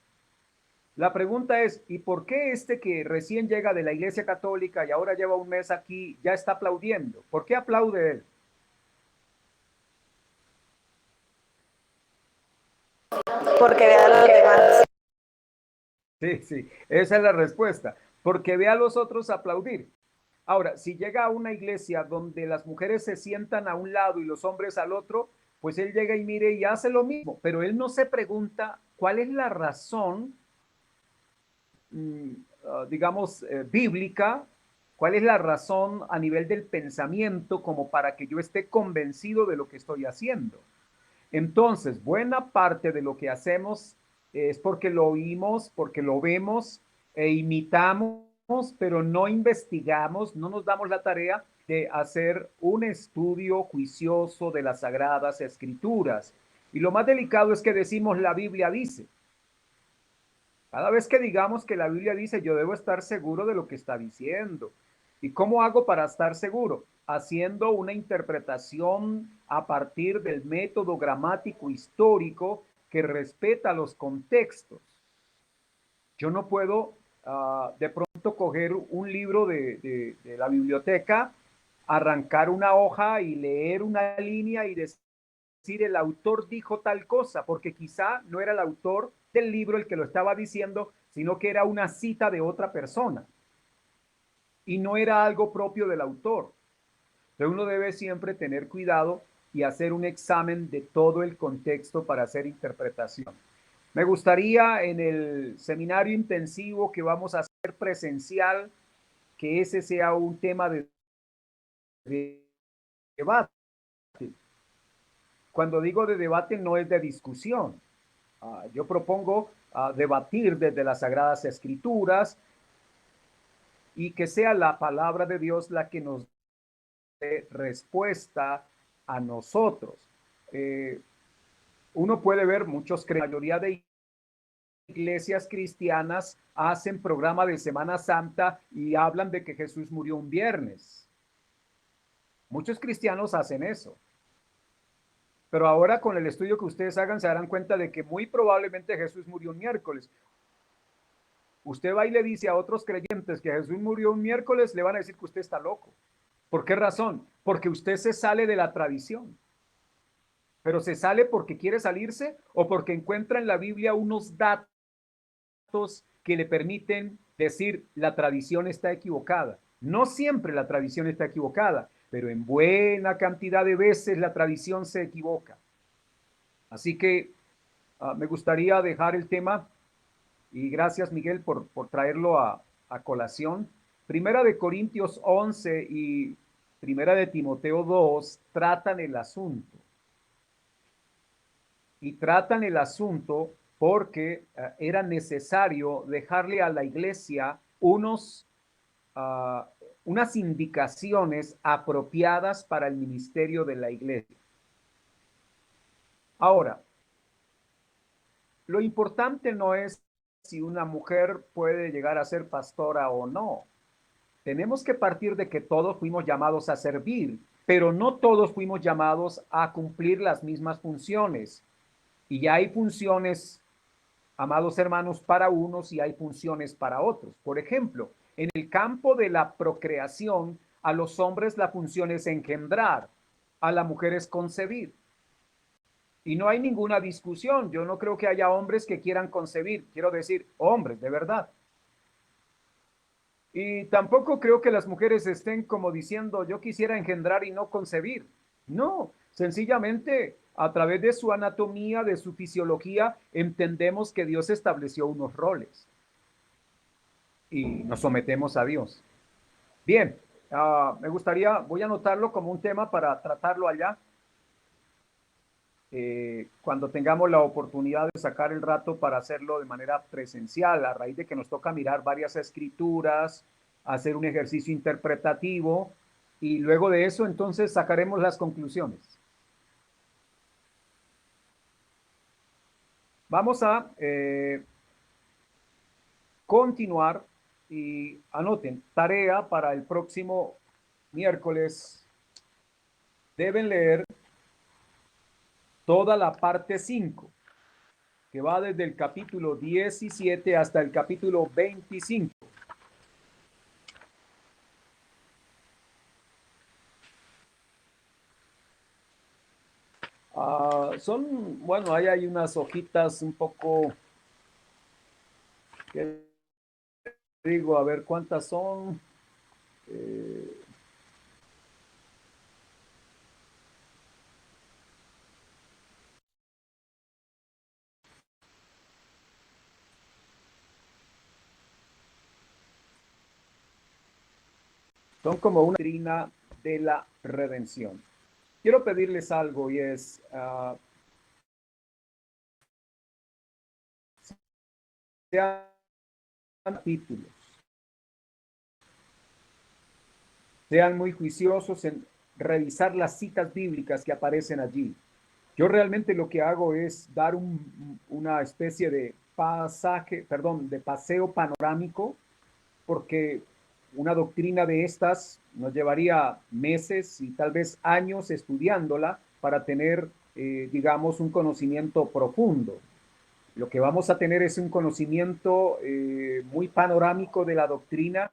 [SPEAKER 1] La pregunta es, ¿y por qué este que recién llega de la iglesia católica y ahora lleva un mes aquí ya está aplaudiendo? ¿Por qué aplaude él?
[SPEAKER 5] Porque ve a los demás.
[SPEAKER 1] Sí, sí, esa es la respuesta. Porque ve a los otros aplaudir. Ahora, si llega a una iglesia donde las mujeres se sientan a un lado y los hombres al otro, pues él llega y mire y hace lo mismo, pero él no se pregunta cuál es la razón, digamos, bíblica, cuál es la razón a nivel del pensamiento como para que yo esté convencido de lo que estoy haciendo. Entonces, buena parte de lo que hacemos es porque lo oímos, porque lo vemos e imitamos, pero no investigamos, no nos damos la tarea de hacer un estudio juicioso de las Sagradas Escrituras. Y lo más delicado es que decimos la Biblia dice. Cada vez que digamos que la Biblia dice, yo debo estar seguro de lo que está diciendo. ¿Y cómo hago para estar seguro? Haciendo una interpretación a partir del método gramático histórico que respeta los contextos. Yo no puedo de pronto coger un libro de la biblioteca, arrancar una hoja y leer una línea y decir el autor dijo tal cosa, porque quizá no era el autor del libro el que lo estaba diciendo, sino que era una cita de otra persona y no era algo propio del autor. Entonces uno debe siempre tener cuidado y hacer un examen de todo el contexto para hacer interpretación. Me gustaría en el seminario intensivo que vamos a hacer presencial, que ese sea un tema de debate. Cuando digo de debate no es de discusión. Yo propongo debatir desde las Sagradas Escrituras y que sea la palabra de Dios la que nos dé respuesta a nosotros. Uno puede ver la mayoría de iglesias cristianas hacen programa de Semana Santa y hablan de que Jesús murió un viernes. Muchos cristianos hacen eso. Pero ahora con el estudio que ustedes hagan se darán cuenta de que muy probablemente Jesús murió un miércoles. Usted va y le dice a otros creyentes que Jesús murió un miércoles, le van a decir que usted está loco. ¿Por qué razón? Porque usted se sale de la tradición. Pero se sale porque quiere salirse o porque encuentra en la Biblia unos datos que le permiten decir la tradición está equivocada. No siempre la tradición está equivocada, pero en buena cantidad de veces la tradición se equivoca. Así que me gustaría dejar el tema y gracias Miguel por traerlo a colación. Primera de Corintios 11 y Primera de Timoteo 2 tratan el asunto. Y tratan el asunto porque era necesario dejarle a la iglesia unas indicaciones apropiadas para el ministerio de la iglesia. Ahora, lo importante no es si una mujer puede llegar a ser pastora o no. Tenemos que partir de que todos fuimos llamados a servir, pero no todos fuimos llamados a cumplir las mismas funciones. Y ya hay funciones, amados hermanos, para unos y hay funciones para otros. Por ejemplo, en el campo de la procreación, a los hombres la función es engendrar, a la mujer es concebir. Y no hay ninguna discusión. Yo no creo que haya hombres que quieran concebir. Quiero decir, hombres, de verdad. Y tampoco creo que las mujeres estén como diciendo, yo quisiera engendrar y no concebir. No, sencillamente a través de su anatomía, de su fisiología, entendemos que Dios estableció unos roles. y nos sometemos a Dios. Bien, me gustaría, voy a anotarlo como un tema para tratarlo allá. Cuando tengamos la oportunidad de sacar el rato para hacerlo de manera presencial, a raíz de que nos toca mirar varias escrituras, hacer un ejercicio interpretativo y luego de eso entonces sacaremos las conclusiones. Vamos a continuar y anoten, tarea para el próximo miércoles. Deben leer toda la parte 5, que va desde el capítulo 17 hasta el capítulo 25. Bueno, ahí hay unas hojitas un poco, ¿qué digo? A ver cuántas son. Son como una doctrina de la redención. Quiero pedirles algo y es, sean títulos, sean muy juiciosos en revisar las citas bíblicas que aparecen allí. Yo realmente lo que hago es dar una especie de de paseo panorámico, porque una doctrina de estas nos llevaría meses y tal vez años estudiándola para tener, digamos, un conocimiento profundo. Lo que vamos a tener es un conocimiento muy panorámico de la doctrina.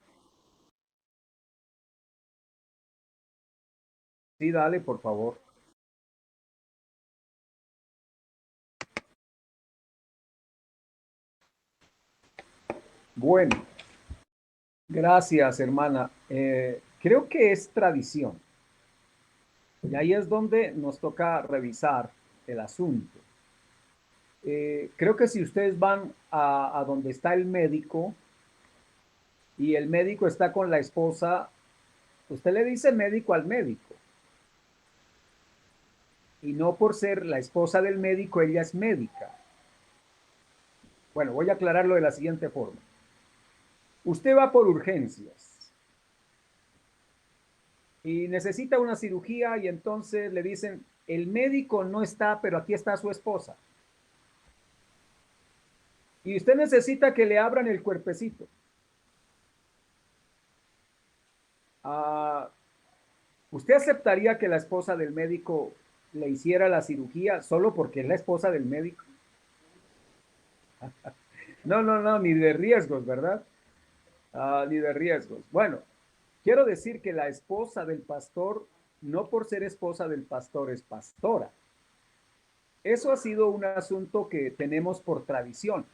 [SPEAKER 1] Sí, dale, por favor. Bueno, gracias, hermana. Creo que es tradición. Y ahí es donde nos toca revisar el asunto. Creo que si ustedes van a donde está el médico y el médico está con la esposa, usted le dice médico al médico. Y no por ser la esposa del médico, ella es médica. Bueno, voy a aclararlo de la siguiente forma. Usted va por urgencias y necesita una cirugía y entonces le dicen, el médico no está, pero aquí está su esposa. Y usted necesita que le abran el cuerpecito. ¿Usted aceptaría que la esposa del médico le hiciera la cirugía solo porque es la esposa del médico? No, no, no, ni de riesgos, ¿verdad? Ni de riesgos. Bueno, quiero decir que la esposa del pastor, no por ser esposa del pastor, es pastora. Eso ha sido un asunto que tenemos por tradición.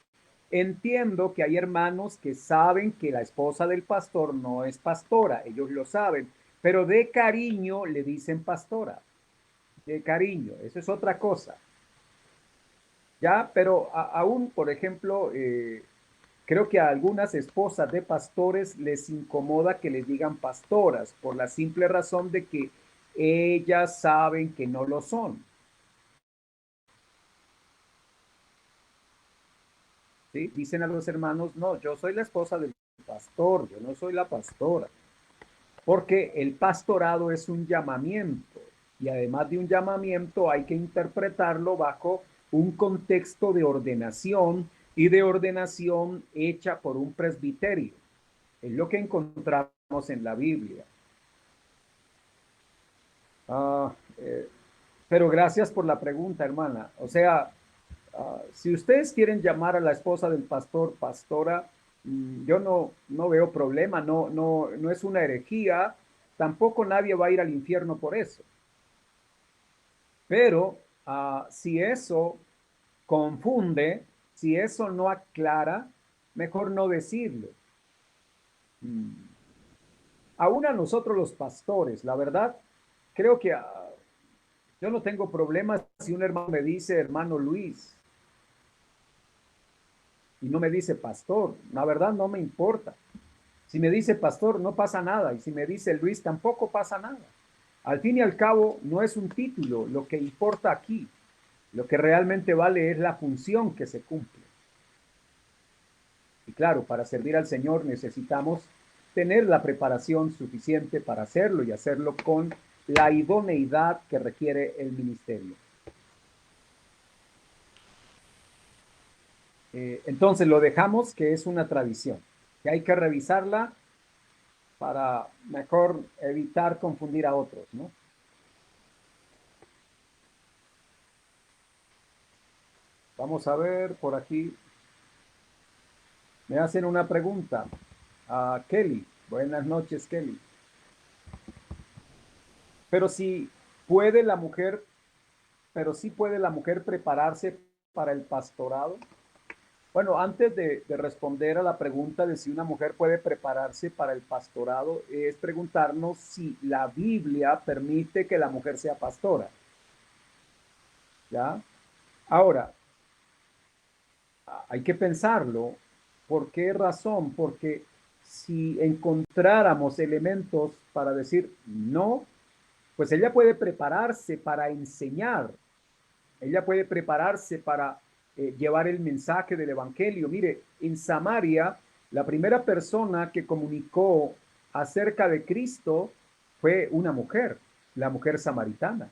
[SPEAKER 1] Entiendo que hay hermanos que saben que la esposa del pastor no es pastora, ellos lo saben, pero de cariño le dicen pastora. De cariño, eso es otra cosa. Ya, pero aún, por ejemplo, creo que a algunas esposas de pastores les incomoda que les digan pastoras por la simple razón de que ellas saben que no lo son. ¿Sí? Dicen a los hermanos, no, yo soy la esposa del pastor, yo no soy la pastora. Porque el pastorado es un llamamiento y además de un llamamiento hay que interpretarlo bajo un contexto de ordenación y de ordenación hecha por un presbiterio. Es lo que encontramos en la Biblia. Pero gracias por la pregunta, hermana. O sea, si ustedes quieren llamar a la esposa del pastor pastora, yo no veo problema, no es una herejía, tampoco nadie va a ir al infierno por eso. Pero si eso confunde, si eso no aclara, mejor no decirlo. Aún a nosotros los pastores, la verdad, creo que yo no tengo problemas si un hermano me dice, hermano Luis. y no me dice pastor, la verdad no me importa. Si me dice pastor, no pasa nada. Y si me dice Luis, tampoco pasa nada. Al fin y al cabo, no es un título lo que importa aquí. Lo que realmente vale es la función que se cumple. Y claro, para servir al Señor necesitamos tener la preparación suficiente para hacerlo y hacerlo con la idoneidad que requiere el ministerio. Entonces lo dejamos que es una tradición, que hay que revisarla para mejor evitar confundir a otros, ¿no? Vamos a ver por aquí. Me hacen una pregunta. Kelly. Buenas noches, Kelly. Pero si puede la mujer, pero sí puede la mujer prepararse para el pastorado. Bueno, antes de responder a la pregunta de si una mujer puede prepararse para el pastorado, es preguntarnos si la Biblia permite que la mujer sea pastora. ¿Ya? Ahora, hay que pensarlo. ¿Por qué razón? Porque si encontráramos elementos para decir no, pues ella puede prepararse para enseñar. Ella puede prepararse para llevar el mensaje del evangelio. Mire, en Samaria, la primera persona que comunicó acerca de Cristo fue una mujer, la mujer samaritana.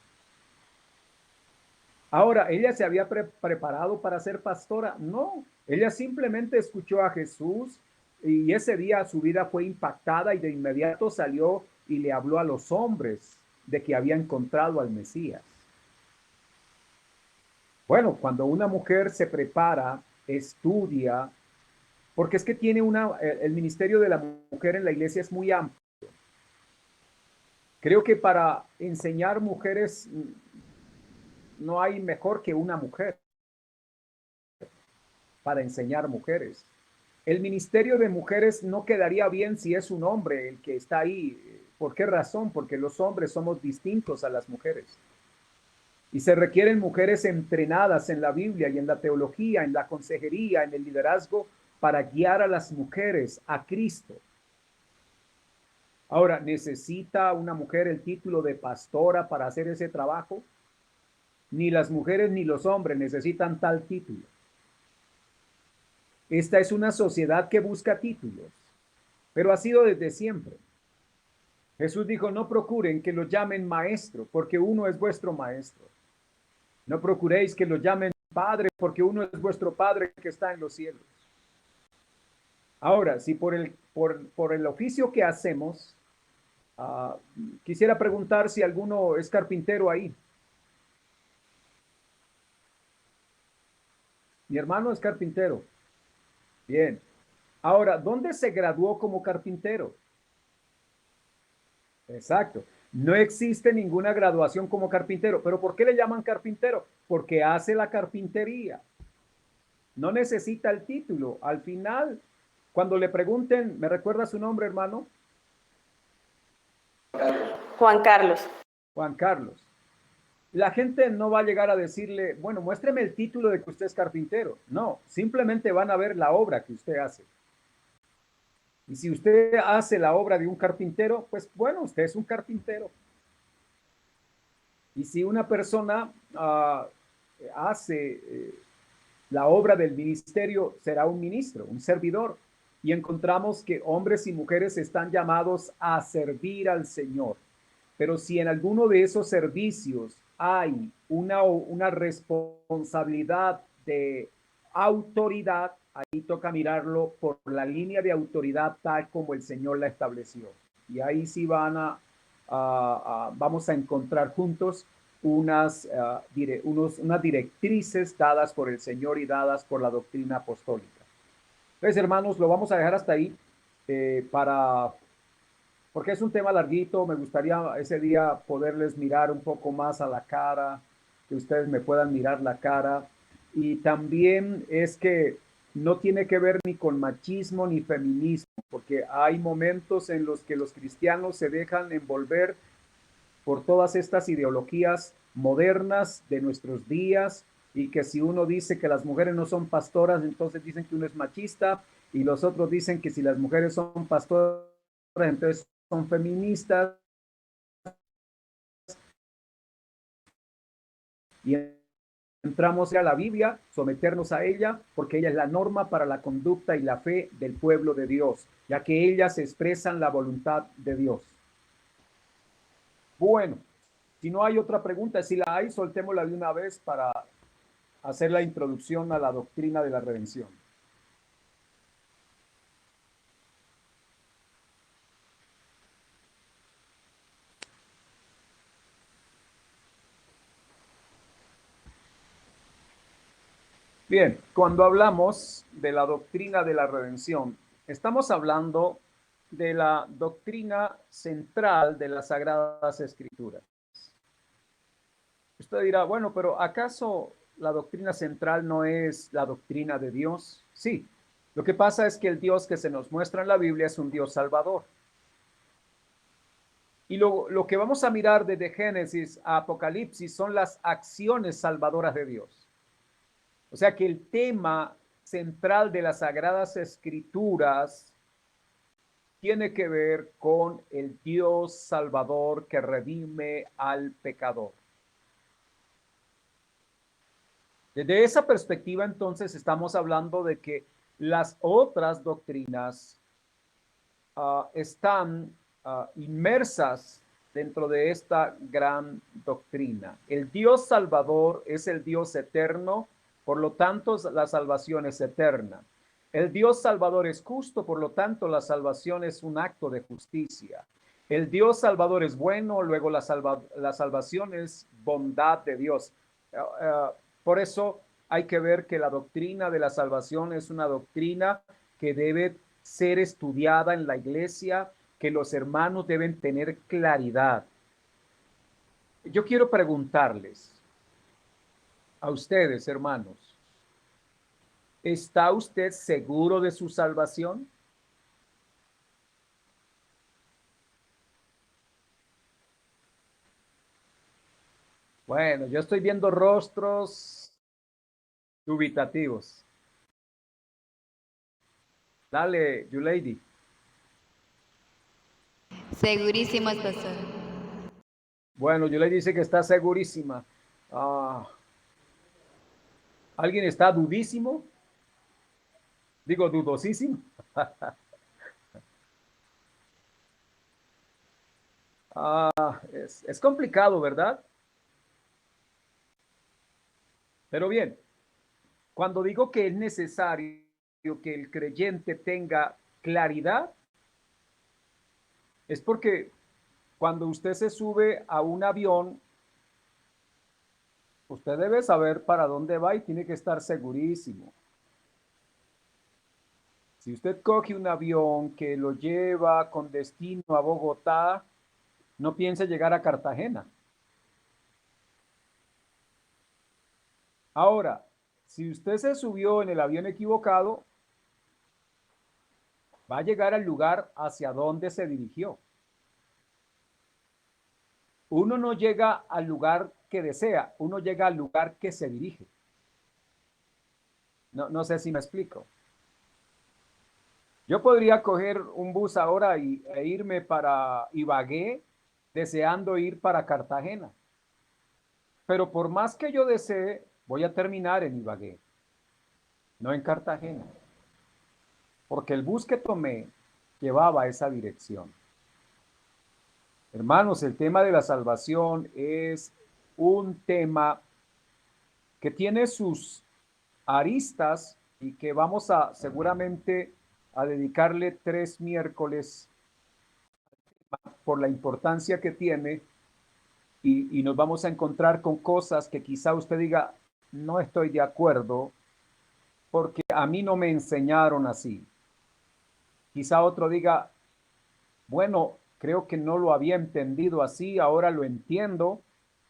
[SPEAKER 1] Ahora, ¿ella se había preparado para ser pastora? No, ella simplemente escuchó a Jesús y ese día su vida fue impactada y de inmediato salió y le habló a los hombres de que había encontrado al Mesías. Bueno, cuando una mujer se prepara, estudia, porque es que tiene el ministerio de la mujer en la iglesia es muy amplio. Creo que para enseñar mujeres no hay mejor que una mujer para enseñar mujeres. El ministerio de mujeres no quedaría bien si es un hombre el que está ahí. ¿Por qué razón? Porque los hombres somos distintos a las mujeres. Y se requieren mujeres entrenadas en la Biblia y en la teología, en la consejería, en el liderazgo, para guiar a las mujeres a Cristo. Ahora, ¿necesita una mujer el título de pastora para hacer ese trabajo? Ni las mujeres ni los hombres necesitan tal título. Esta es una sociedad que busca títulos, pero ha sido desde siempre. Jesús dijo, no procuren que lo llamen maestro, porque uno es vuestro maestro. No procuréis que lo llamen padre, porque uno es vuestro padre que está en los cielos. Ahora, si por el oficio que hacemos, quisiera preguntar si alguno es carpintero ahí. Mi hermano es carpintero. Bien. Ahora, ¿dónde se graduó como carpintero? Exacto. No existe ninguna graduación como carpintero. ¿Pero por qué le llaman carpintero? Porque hace la carpintería. No necesita el título. Al final, cuando le pregunten, ¿me recuerda su nombre, hermano?
[SPEAKER 5] Juan Carlos.
[SPEAKER 1] Juan Carlos. La gente no va a llegar a decirle, bueno, muéstreme el título de que usted es carpintero. No, simplemente van a ver la obra que usted hace. Y si usted hace la obra de un carpintero, pues bueno, usted es un carpintero. Y si una persona hace la obra del ministerio, será un ministro, un servidor. Y encontramos que hombres y mujeres están llamados a servir al Señor. Pero si en alguno de esos servicios hay una responsabilidad de autoridad, ahí toca mirarlo por la línea de autoridad tal como el Señor la estableció. Y ahí sí vamos a encontrar juntos unas directrices dadas por el Señor y dadas por la doctrina apostólica. Entonces, hermanos, lo vamos a dejar hasta ahí porque es un tema larguito. Me gustaría ese día poderles mirar un poco más a la cara, que ustedes me puedan mirar la cara. Y también es que no tiene que ver ni con machismo ni feminismo, porque hay momentos en los que los cristianos se dejan envolver por todas estas ideologías modernas de nuestros días y que si uno dice que las mujeres no son pastoras, entonces dicen que uno es machista, y los otros dicen que si las mujeres son pastoras, entonces son feministas, y entramos a la Biblia, someternos a ella, porque ella es la norma para la conducta y la fe del pueblo de Dios, ya que ellas expresan la voluntad de Dios. Bueno, si no hay otra pregunta, si la hay, soltémosla de una vez para hacer la introducción a la doctrina de la redención. Bien, cuando hablamos de la doctrina de la redención, estamos hablando de la doctrina central de las Sagradas Escrituras. Usted dirá, bueno, pero ¿acaso la doctrina central no es la doctrina de Dios? Sí, lo que pasa es que el Dios que se nos muestra en la Biblia es un Dios salvador. Y lo que vamos a mirar desde Génesis a Apocalipsis son las acciones salvadoras de Dios. O sea que el tema central de las Sagradas Escrituras tiene que ver con el Dios salvador que redime al pecador. Desde esa perspectiva, entonces, estamos hablando de que las otras doctrinas están inmersas dentro de esta gran doctrina. El Dios salvador es el Dios eterno, por lo tanto la salvación es eterna. El Dios salvador es justo, por lo tanto la salvación es un acto de justicia. El Dios salvador es bueno, luego la salvación es bondad de Dios. Por eso hay que ver que la doctrina de la salvación es una doctrina que debe ser estudiada en la iglesia, que los hermanos deben tener claridad. Yo quiero preguntarles a ustedes, hermanos, ¿está usted seguro de su salvación? Bueno, yo estoy viendo rostros dubitativos. Dale, you lady.
[SPEAKER 3] Segurísimos, pastor.
[SPEAKER 1] Bueno, yo le dice que está segurísima. ¿Alguien está dudísimo? Digo, dudosísimo. Es complicado, ¿verdad? Pero bien, cuando digo que es necesario que el creyente tenga claridad, es porque cuando usted se sube a un avión, usted debe saber para dónde va y tiene que estar segurísimo. Si usted coge un avión que lo lleva con destino a Bogotá, no piense llegar a Cartagena. Ahora, si usted se subió en el avión equivocado, va a llegar al lugar hacia donde se dirigió. Uno no llega al lugar que desea, uno llega al lugar que se dirige. No sé si me explico. Yo podría coger un bus ahora e irme para Ibagué, deseando ir para Cartagena. Pero por más que yo desee, voy a terminar en Ibagué, no en Cartagena. Porque el bus que tomé llevaba esa dirección. Hermanos, el tema de la salvación es un tema que tiene sus aristas y que vamos a seguramente a dedicarle 3 miércoles por la importancia que tiene y nos vamos a encontrar con cosas que quizá usted diga, no estoy de acuerdo porque a mí no me enseñaron así. Quizá otro diga, bueno, creo que no lo había entendido así, ahora lo entiendo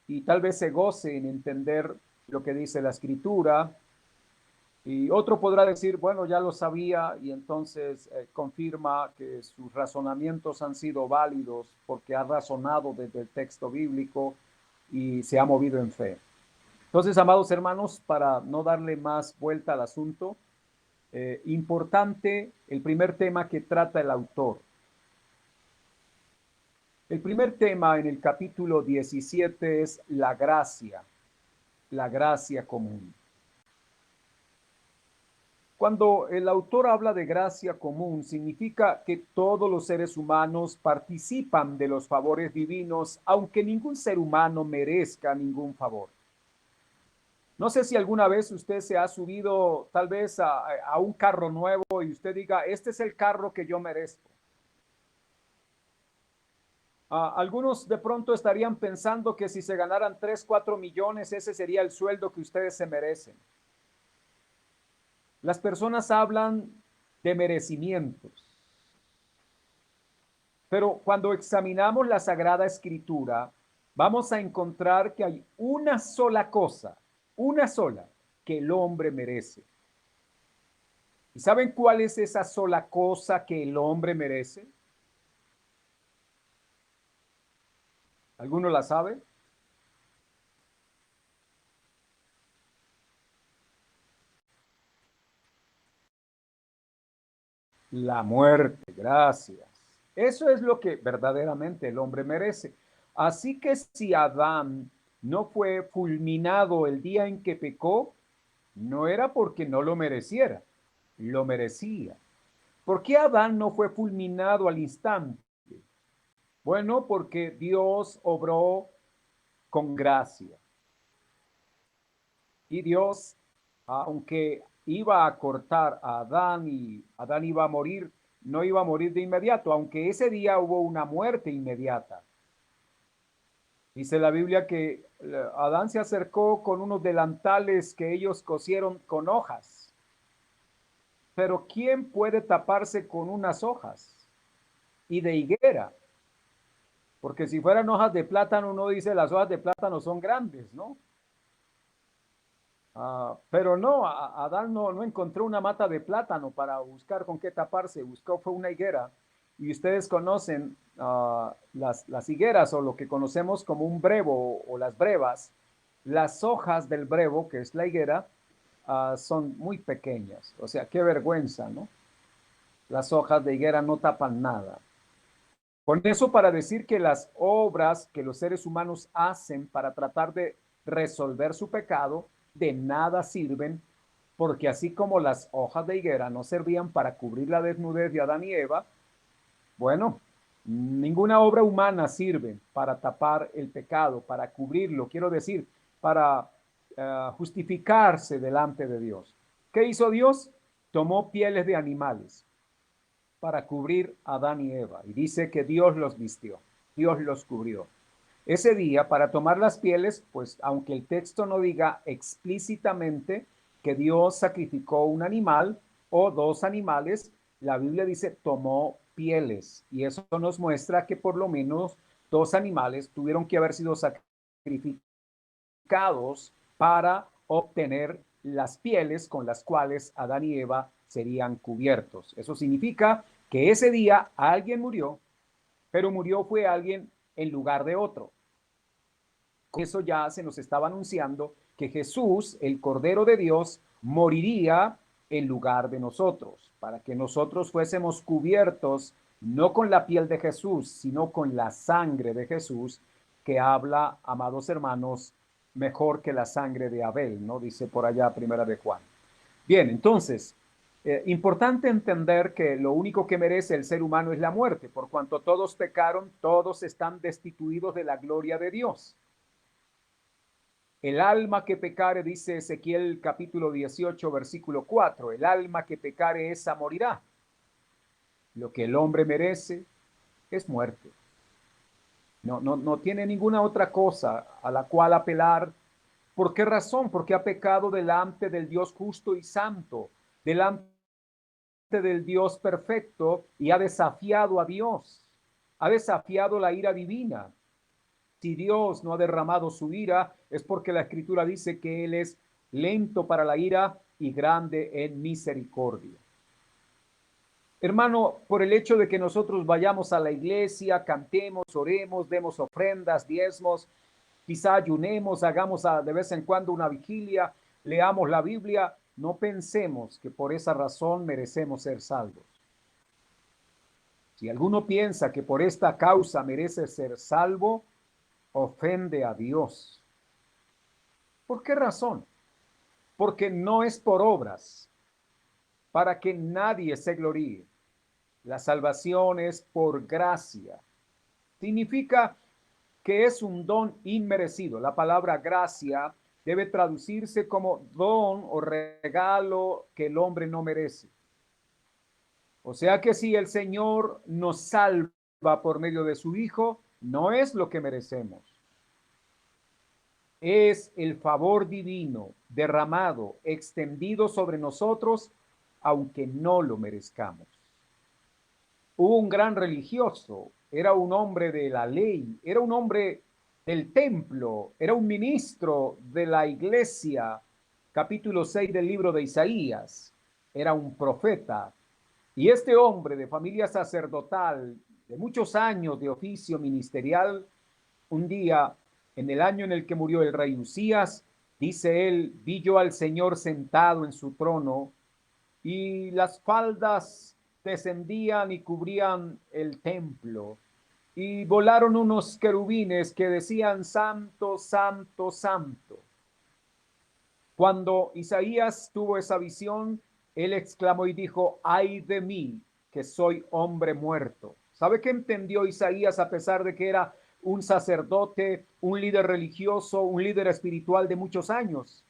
[SPEAKER 1] y tal vez se goce en entender lo que dice la escritura. Y otro podrá decir, bueno, ya lo sabía y entonces confirma que sus razonamientos han sido válidos porque ha razonado desde el texto bíblico y se ha movido en fe. Entonces, amados hermanos, para no darle más vuelta al asunto, importante el primer tema que trata el autor. El primer tema en el capítulo 17 es la gracia común. Cuando el autor habla de gracia común, significa que todos los seres humanos participan de los favores divinos, aunque ningún ser humano merezca ningún favor. No sé si alguna vez usted se ha subido tal vez a un carro nuevo y usted diga, este es el carro que yo merezco. Algunos de pronto estarían pensando que si se ganaran 3, 4 millones, ese sería el sueldo que ustedes se merecen. Las personas hablan de merecimientos. Pero cuando examinamos la Sagrada Escritura, vamos a encontrar que hay una sola cosa, una sola, que el hombre merece. ¿Y saben cuál es esa sola cosa que el hombre merece? ¿Alguno la sabe? La muerte, gracias. Eso es lo que verdaderamente el hombre merece. Así que si Adán no fue fulminado el día en que pecó, no era porque no lo mereciera, lo merecía. ¿Por qué Adán no fue fulminado al instante? Bueno, porque Dios obró con gracia. Y Dios, aunque iba a cortar a Adán y Adán iba a morir, no iba a morir de inmediato, aunque ese día hubo una muerte inmediata. Dice la Biblia que Adán se acercó con unos delantales que ellos cosieron con hojas. Pero ¿quién puede taparse con unas hojas? Y de higuera. Porque si fueran hojas de plátano, uno dice las hojas de plátano son grandes, ¿no? Pero no, Adán no encontró una mata de plátano para buscar con qué taparse, buscó fue una higuera. Y ustedes conocen las higueras o lo que conocemos como un brevo o las brevas. Las hojas del brevo, que es la higuera, son muy pequeñas. O sea, qué vergüenza, ¿no? Las hojas de higuera no tapan nada. Con eso para decir que las obras que los seres humanos hacen para tratar de resolver su pecado, de nada sirven, porque así como las hojas de higuera no servían para cubrir la desnudez de Adán y Eva, bueno, ninguna obra humana sirve para tapar el pecado, para cubrirlo, quiero decir, para justificarse delante de Dios. ¿Qué hizo Dios? Tomó pieles de animales para cubrir a Adán y Eva, y dice que Dios los vistió, Dios los cubrió. Ese día, para tomar las pieles, pues aunque el texto no diga explícitamente que Dios sacrificó un animal o dos animales, la Biblia dice tomó pieles, y eso nos muestra que por lo menos dos animales tuvieron que haber sido sacrificados para obtener las pieles con las cuales Adán y Eva serían cubiertos. Eso significa que ese día alguien murió, pero murió fue alguien en lugar de otro. Con eso ya se nos estaba anunciando que Jesús, el Cordero de Dios, moriría en lugar de nosotros, para que nosotros fuésemos cubiertos no con la piel de Jesús, sino con la sangre de Jesús, que habla, amados hermanos, mejor que la sangre de Abel, ¿no? Dice por allá Primera de Juan. Bien, entonces, importante entender que lo único que merece el ser humano es la muerte, por cuanto todos pecaron, todos están destituidos de la gloria de Dios. El alma que pecare, dice Ezequiel capítulo 18, versículo 4, el alma que pecare esa morirá. Lo que el hombre merece es muerte. No tiene ninguna otra cosa a la cual apelar. ¿Por qué razón? Porque ha pecado delante del Dios justo y santo, delante del Dios perfecto, y ha desafiado a Dios, ha desafiado la ira divina. Si Dios no ha derramado su ira, es porque la Escritura dice que Él es lento para la ira y grande en misericordia. Hermano, por el hecho de que nosotros vayamos a la iglesia, cantemos, oremos, demos ofrendas, diezmos, quizá ayunemos, hagamos de vez en cuando una vigilia, leamos la Biblia, no pensemos que por esa razón merecemos ser salvos. Si alguno piensa que por esta causa merece ser salvo, ofende a Dios. ¿Por qué razón? Porque no es por obras, para que nadie se gloríe. La salvación es por gracia. Significa que es un don inmerecido. La palabra gracia debe traducirse como don o regalo que el hombre no merece. O sea que si el Señor nos salva por medio de su Hijo, no es lo que merecemos. Es el favor divino derramado, extendido sobre nosotros, aunque no lo merezcamos. Hubo un gran religioso, era un hombre de la ley, era un hombre del templo, era un ministro de la iglesia, capítulo 6 del libro de Isaías, era un profeta. Y este hombre de familia sacerdotal, de muchos años de oficio ministerial, un día, en el año en el que murió el rey Usías, dice él, vi yo al Señor sentado en su trono y las faldas descendían y cubrían el templo. Y volaron unos querubines que decían, Santo, Santo, Santo. Cuando Isaías tuvo esa visión, él exclamó y dijo, ay de mí, que soy hombre muerto. ¿Sabe qué entendió Isaías a pesar de que era un sacerdote, un líder religioso, un líder espiritual de muchos años?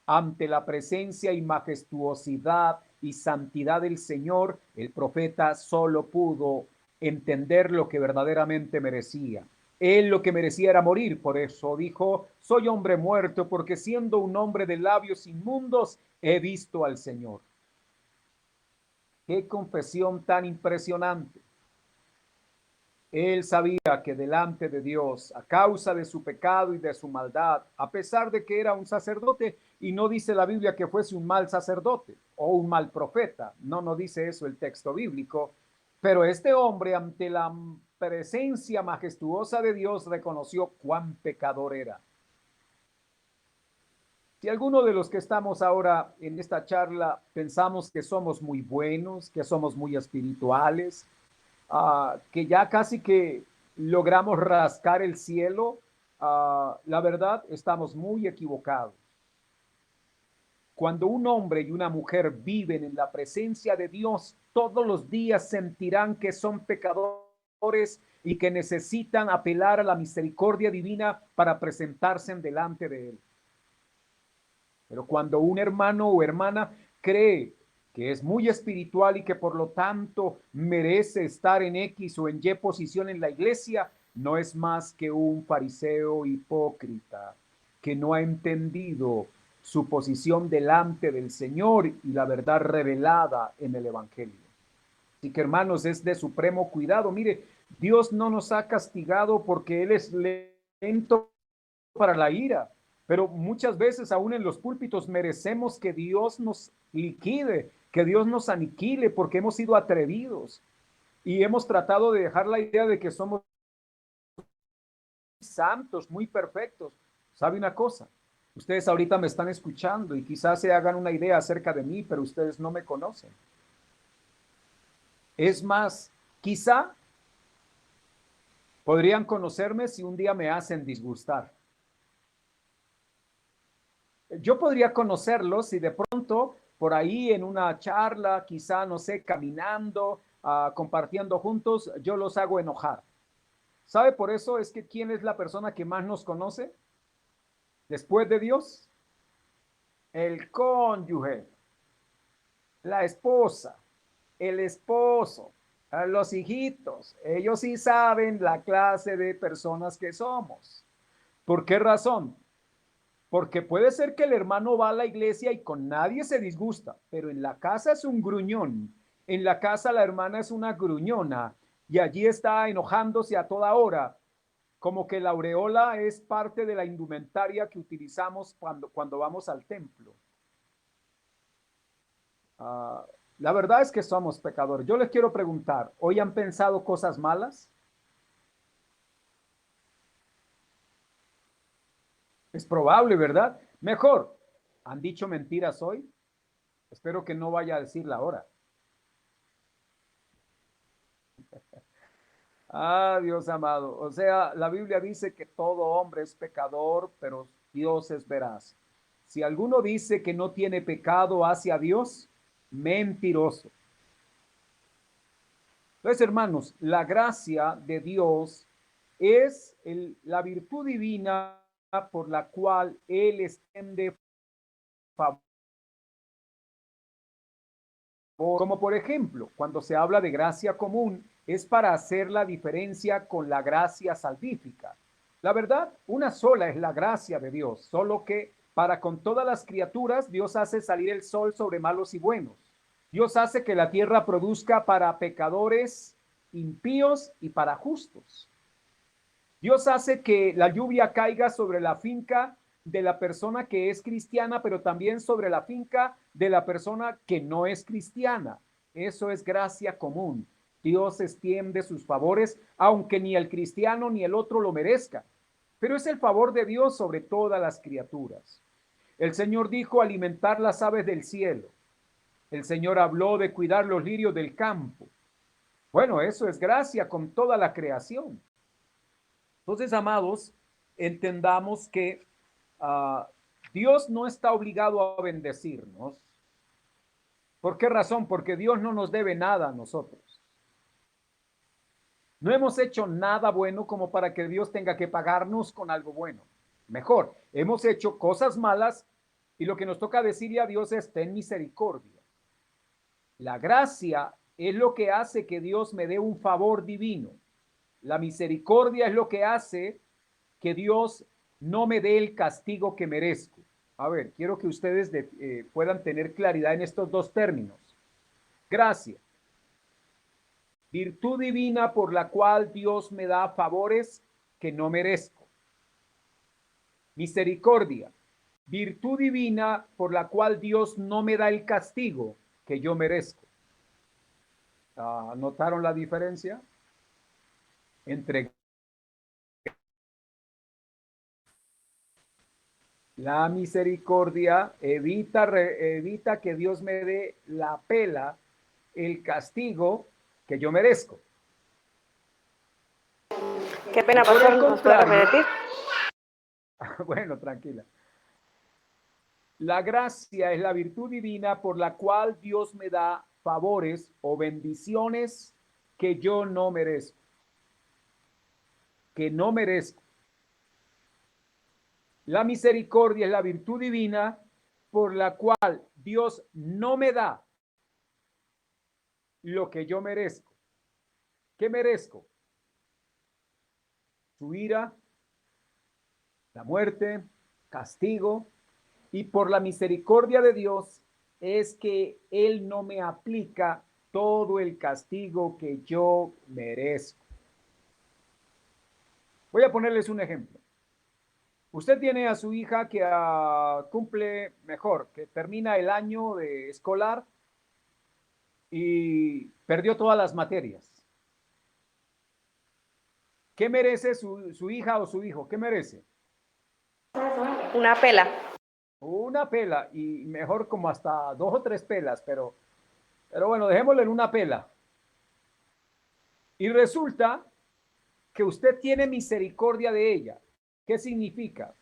[SPEAKER 1] Ante la presencia y majestuosidad y santidad del Señor, el profeta solo pudo entender lo que verdaderamente merecía. Él lo que merecía era morir, por eso dijo, soy hombre muerto, porque siendo un hombre de labios inmundos, he visto al Señor. Qué confesión tan impresionante. Él sabía que delante de Dios, a causa de su pecado y de su maldad, a pesar de que era un sacerdote, y no dice la Biblia que fuese un mal sacerdote o un mal profeta, no dice eso el texto bíblico, pero este hombre ante la presencia majestuosa de Dios reconoció cuán pecador era. Si alguno de los que estamos ahora en esta charla pensamos que somos muy buenos, que somos muy espirituales, que ya casi que logramos rascar el cielo, la verdad estamos muy equivocados. Cuando un hombre y una mujer viven en la presencia de Dios, todos los días sentirán que son pecadores y que necesitan apelar a la misericordia divina para presentarse delante de Él. Pero cuando un hermano o hermana cree que es muy espiritual y que por lo tanto merece estar en X o en Y posición en la iglesia, no es más que un fariseo hipócrita que no ha entendido su posición delante del Señor y la verdad revelada en el Evangelio. Así que, hermanos, es de supremo cuidado. Mire, Dios no nos ha castigado porque Él es lento para la ira, pero muchas veces aún en los púlpitos merecemos que Dios nos liquide, que Dios nos aniquile porque hemos sido atrevidos y hemos tratado de dejar la idea de que somos santos, muy perfectos. ¿Sabe una cosa? Ustedes ahorita me están escuchando y quizás se hagan una idea acerca de mí, pero ustedes no me conocen. Es más, quizá podrían conocerme si un día me hacen disgustar. Yo podría conocerlos si de pronto por ahí en una charla, quizá, no sé, caminando, compartiendo juntos, yo los hago enojar. ¿Sabe por eso es que quién es la persona que más nos conoce? Después de Dios, el cónyuge, la esposa, el esposo, los hijitos. Ellos sí saben la clase de personas que somos. ¿Por qué razón? Porque puede ser que el hermano va a la iglesia y con nadie se disgusta, pero en la casa es un gruñón. En la casa la hermana es una gruñona y allí está enojándose a toda hora. Como que la aureola es parte de la indumentaria que utilizamos cuando vamos al templo. La verdad es que somos pecadores. Yo les quiero preguntar, ¿hoy han pensado cosas malas? Es probable, ¿verdad? Mejor, ¿han dicho mentiras hoy? Espero que no vaya a decirla ahora. Ah, Dios amado. O sea, la Biblia dice que todo hombre es pecador, pero Dios es veraz. Si alguno dice que no tiene pecado hacia Dios, mentiroso. Entonces, hermanos, la gracia de Dios es la virtud divina por la cual Él extiende favor. Como por ejemplo, cuando se habla de gracia común, es para hacer la diferencia con la gracia salvífica. La verdad, una sola es la gracia de Dios, solo que para con todas las criaturas Dios hace salir el sol sobre malos y buenos. Dios hace que la tierra produzca para pecadores, impíos y para justos. Dios hace que la lluvia caiga sobre la finca de la persona que es cristiana, pero también sobre la finca de la persona que no es cristiana. Eso es gracia común. Dios extiende sus favores, aunque ni el cristiano ni el otro lo merezca. Pero es el favor de Dios sobre todas las criaturas. El Señor dijo alimentar las aves del cielo. El Señor habló de cuidar los lirios del campo. Bueno, eso es gracia con toda la creación. Entonces, amados, entendamos que Dios no está obligado a bendecirnos. ¿Por qué razón? Porque Dios no nos debe nada a nosotros. No hemos hecho nada bueno como para que Dios tenga que pagarnos con algo bueno. Mejor, hemos hecho cosas malas y lo que nos toca decirle a Dios es: ten misericordia. La gracia es lo que hace que Dios me dé un favor divino. La misericordia es lo que hace que Dios no me dé el castigo que merezco. A ver, quiero que ustedes puedan tener claridad en estos dos términos. Gracia, virtud divina por la cual Dios me da favores que no merezco. Misericordia, virtud divina por la cual Dios no me da el castigo que yo merezco. ¿Notaron la diferencia entre la misericordia? Evita que Dios me dé la pela, el castigo que yo merezco.
[SPEAKER 5] Qué pena, pastor, ¿nos puede repetir?
[SPEAKER 1] Bueno, tranquila. La gracia es la virtud divina por la cual Dios me da favores o bendiciones que yo no merezco. Que no merezco. La misericordia es la virtud divina por la cual Dios no me da lo que yo merezco. ¿Qué merezco? Su ira, la muerte, castigo. Y por la misericordia de Dios es que Él no me aplica todo el castigo que yo merezco. Voy a ponerles un ejemplo. Usted tiene a su hija que que termina el año escolar y perdió todas las materias. ¿Qué merece su hija o su hijo? ¿Qué merece?
[SPEAKER 5] Una pela.
[SPEAKER 1] Una pela, y mejor como hasta 2 o 3 pelas, pero bueno, dejémoslo en una pela. Y resulta que usted tiene misericordia de ella. ¿Qué significa?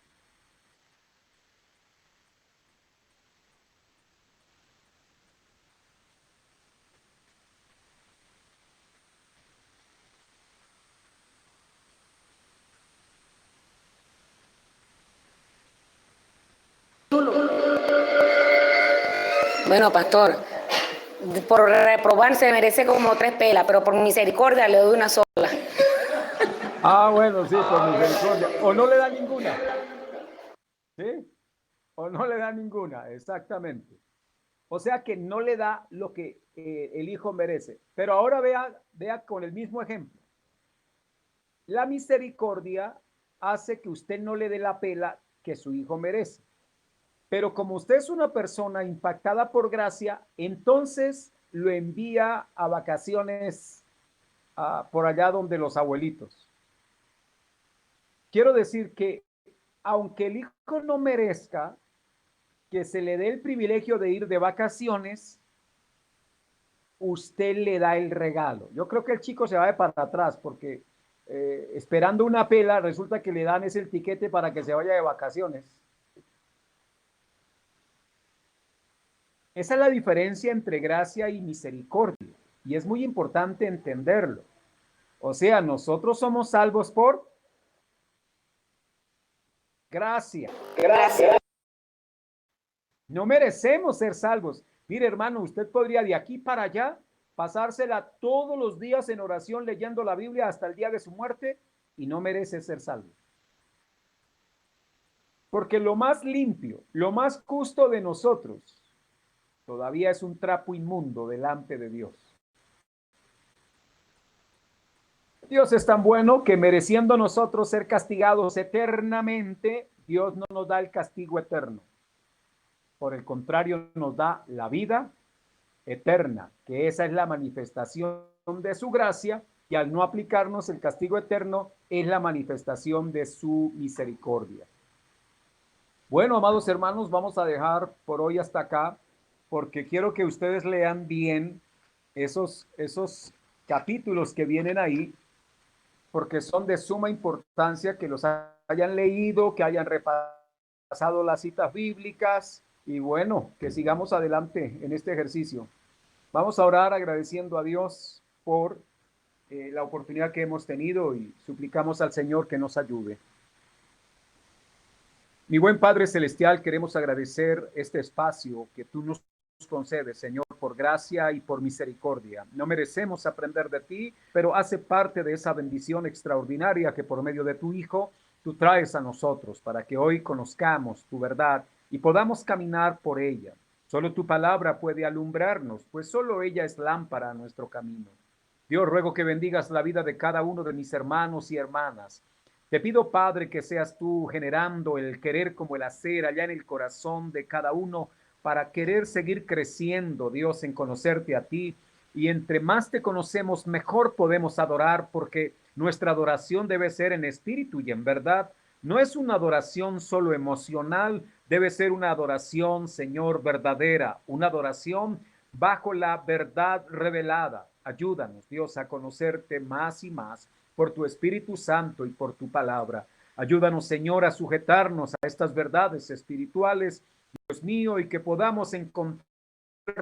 [SPEAKER 6] Bueno, pastor, por reprobar se merece como 3 pelas, pero por misericordia le doy una sola.
[SPEAKER 1] Bueno, sí, por misericordia. O no le da ninguna. ¿Sí? O no le da ninguna, exactamente. O sea que no le da lo que el hijo merece. Pero ahora vea con el mismo ejemplo. La misericordia hace que usted no le dé la pela que su hijo merece. Pero como usted es una persona impactada por gracia, entonces lo envía a vacaciones por allá donde los abuelitos. Quiero decir que aunque el hijo no merezca que se le dé el privilegio de ir de vacaciones, usted le da el regalo. Yo creo que el chico se va de para atrás porque esperando una pela, resulta que le dan ese tiquete para que se vaya de vacaciones. Esa es la diferencia entre gracia y misericordia, y es muy importante entenderlo. O sea, nosotros somos salvos por gracia.
[SPEAKER 5] Gracias.
[SPEAKER 1] No merecemos ser salvos. Mire, hermano, usted podría de aquí para allá pasársela todos los días en oración leyendo la Biblia hasta el día de su muerte y no merece ser salvo. Porque lo más limpio, lo más justo de nosotros todavía es un trapo inmundo delante de Dios. Dios es tan bueno que mereciendo nosotros ser castigados eternamente, Dios no nos da el castigo eterno. Por el contrario, nos da la vida eterna, que esa es la manifestación de su gracia, y al no aplicarnos el castigo eterno es la manifestación de su misericordia. Bueno, amados hermanos, vamos a dejar por hoy hasta acá, porque quiero que ustedes lean bien esos capítulos que vienen ahí, porque son de suma importancia que los hayan leído, que hayan repasado las citas bíblicas, y bueno, que sigamos adelante en este ejercicio. Vamos a orar agradeciendo a Dios por la oportunidad que hemos tenido y suplicamos al Señor que nos ayude. Mi buen Padre Celestial, queremos agradecer este espacio que tú nos concedes, Señor, por gracia y por misericordia. No merecemos aprender de ti, pero hace parte de esa bendición extraordinaria que por medio de tu Hijo tú traes a nosotros para que hoy conozcamos tu verdad y podamos caminar por ella. Solo tu palabra puede alumbrarnos, pues solo ella es lámpara a nuestro camino. Dios, ruego que bendigas la vida de cada uno de mis hermanos y hermanas. Te pido, Padre, que seas tú generando el querer como el hacer allá en el corazón de cada uno para querer seguir creciendo, Dios, en conocerte a ti. Y entre más te conocemos, mejor podemos adorar, porque nuestra adoración debe ser en espíritu y en verdad. No es una adoración solo emocional, debe ser una adoración, Señor, verdadera, una adoración bajo la verdad revelada. Ayúdanos, Dios, a conocerte más y más por tu Espíritu Santo y por tu palabra. Ayúdanos, Señor, a sujetarnos a estas verdades espirituales, Dios mío, y que podamos encontrar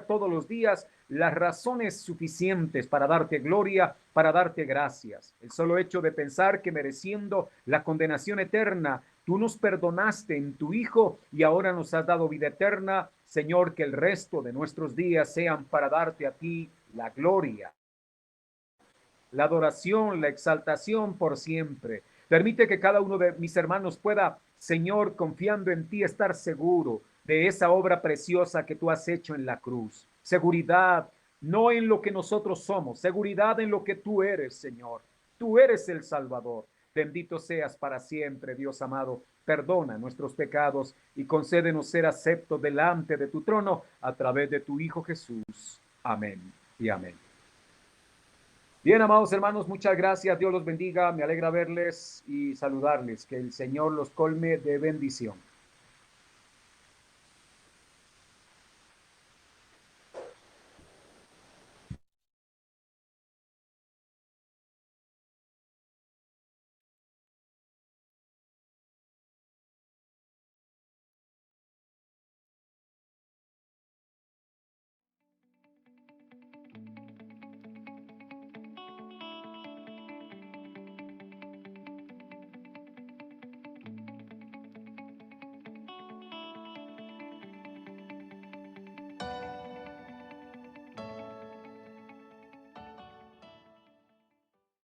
[SPEAKER 1] todos los días las razones suficientes para darte gloria, para darte gracias. El solo hecho de pensar que mereciendo la condenación eterna, tú nos perdonaste en tu Hijo y ahora nos has dado vida eterna. Señor, que el resto de nuestros días sean para darte a ti la gloria, la adoración, la exaltación por siempre. Permite que cada uno de mis hermanos pueda, Señor, confiando en ti, estar seguro de esa obra preciosa que tú has hecho en la cruz. Seguridad, no en lo que nosotros somos, seguridad en lo que tú eres, Señor. Tú eres el Salvador. Bendito seas para siempre, Dios amado. Perdona nuestros pecados y concédenos ser aceptos delante de tu trono a través de tu Hijo Jesús. Amén y amén. Bien, amados hermanos, muchas gracias. Dios los bendiga. Me alegra verles y saludarles. Que el Señor los colme de bendición.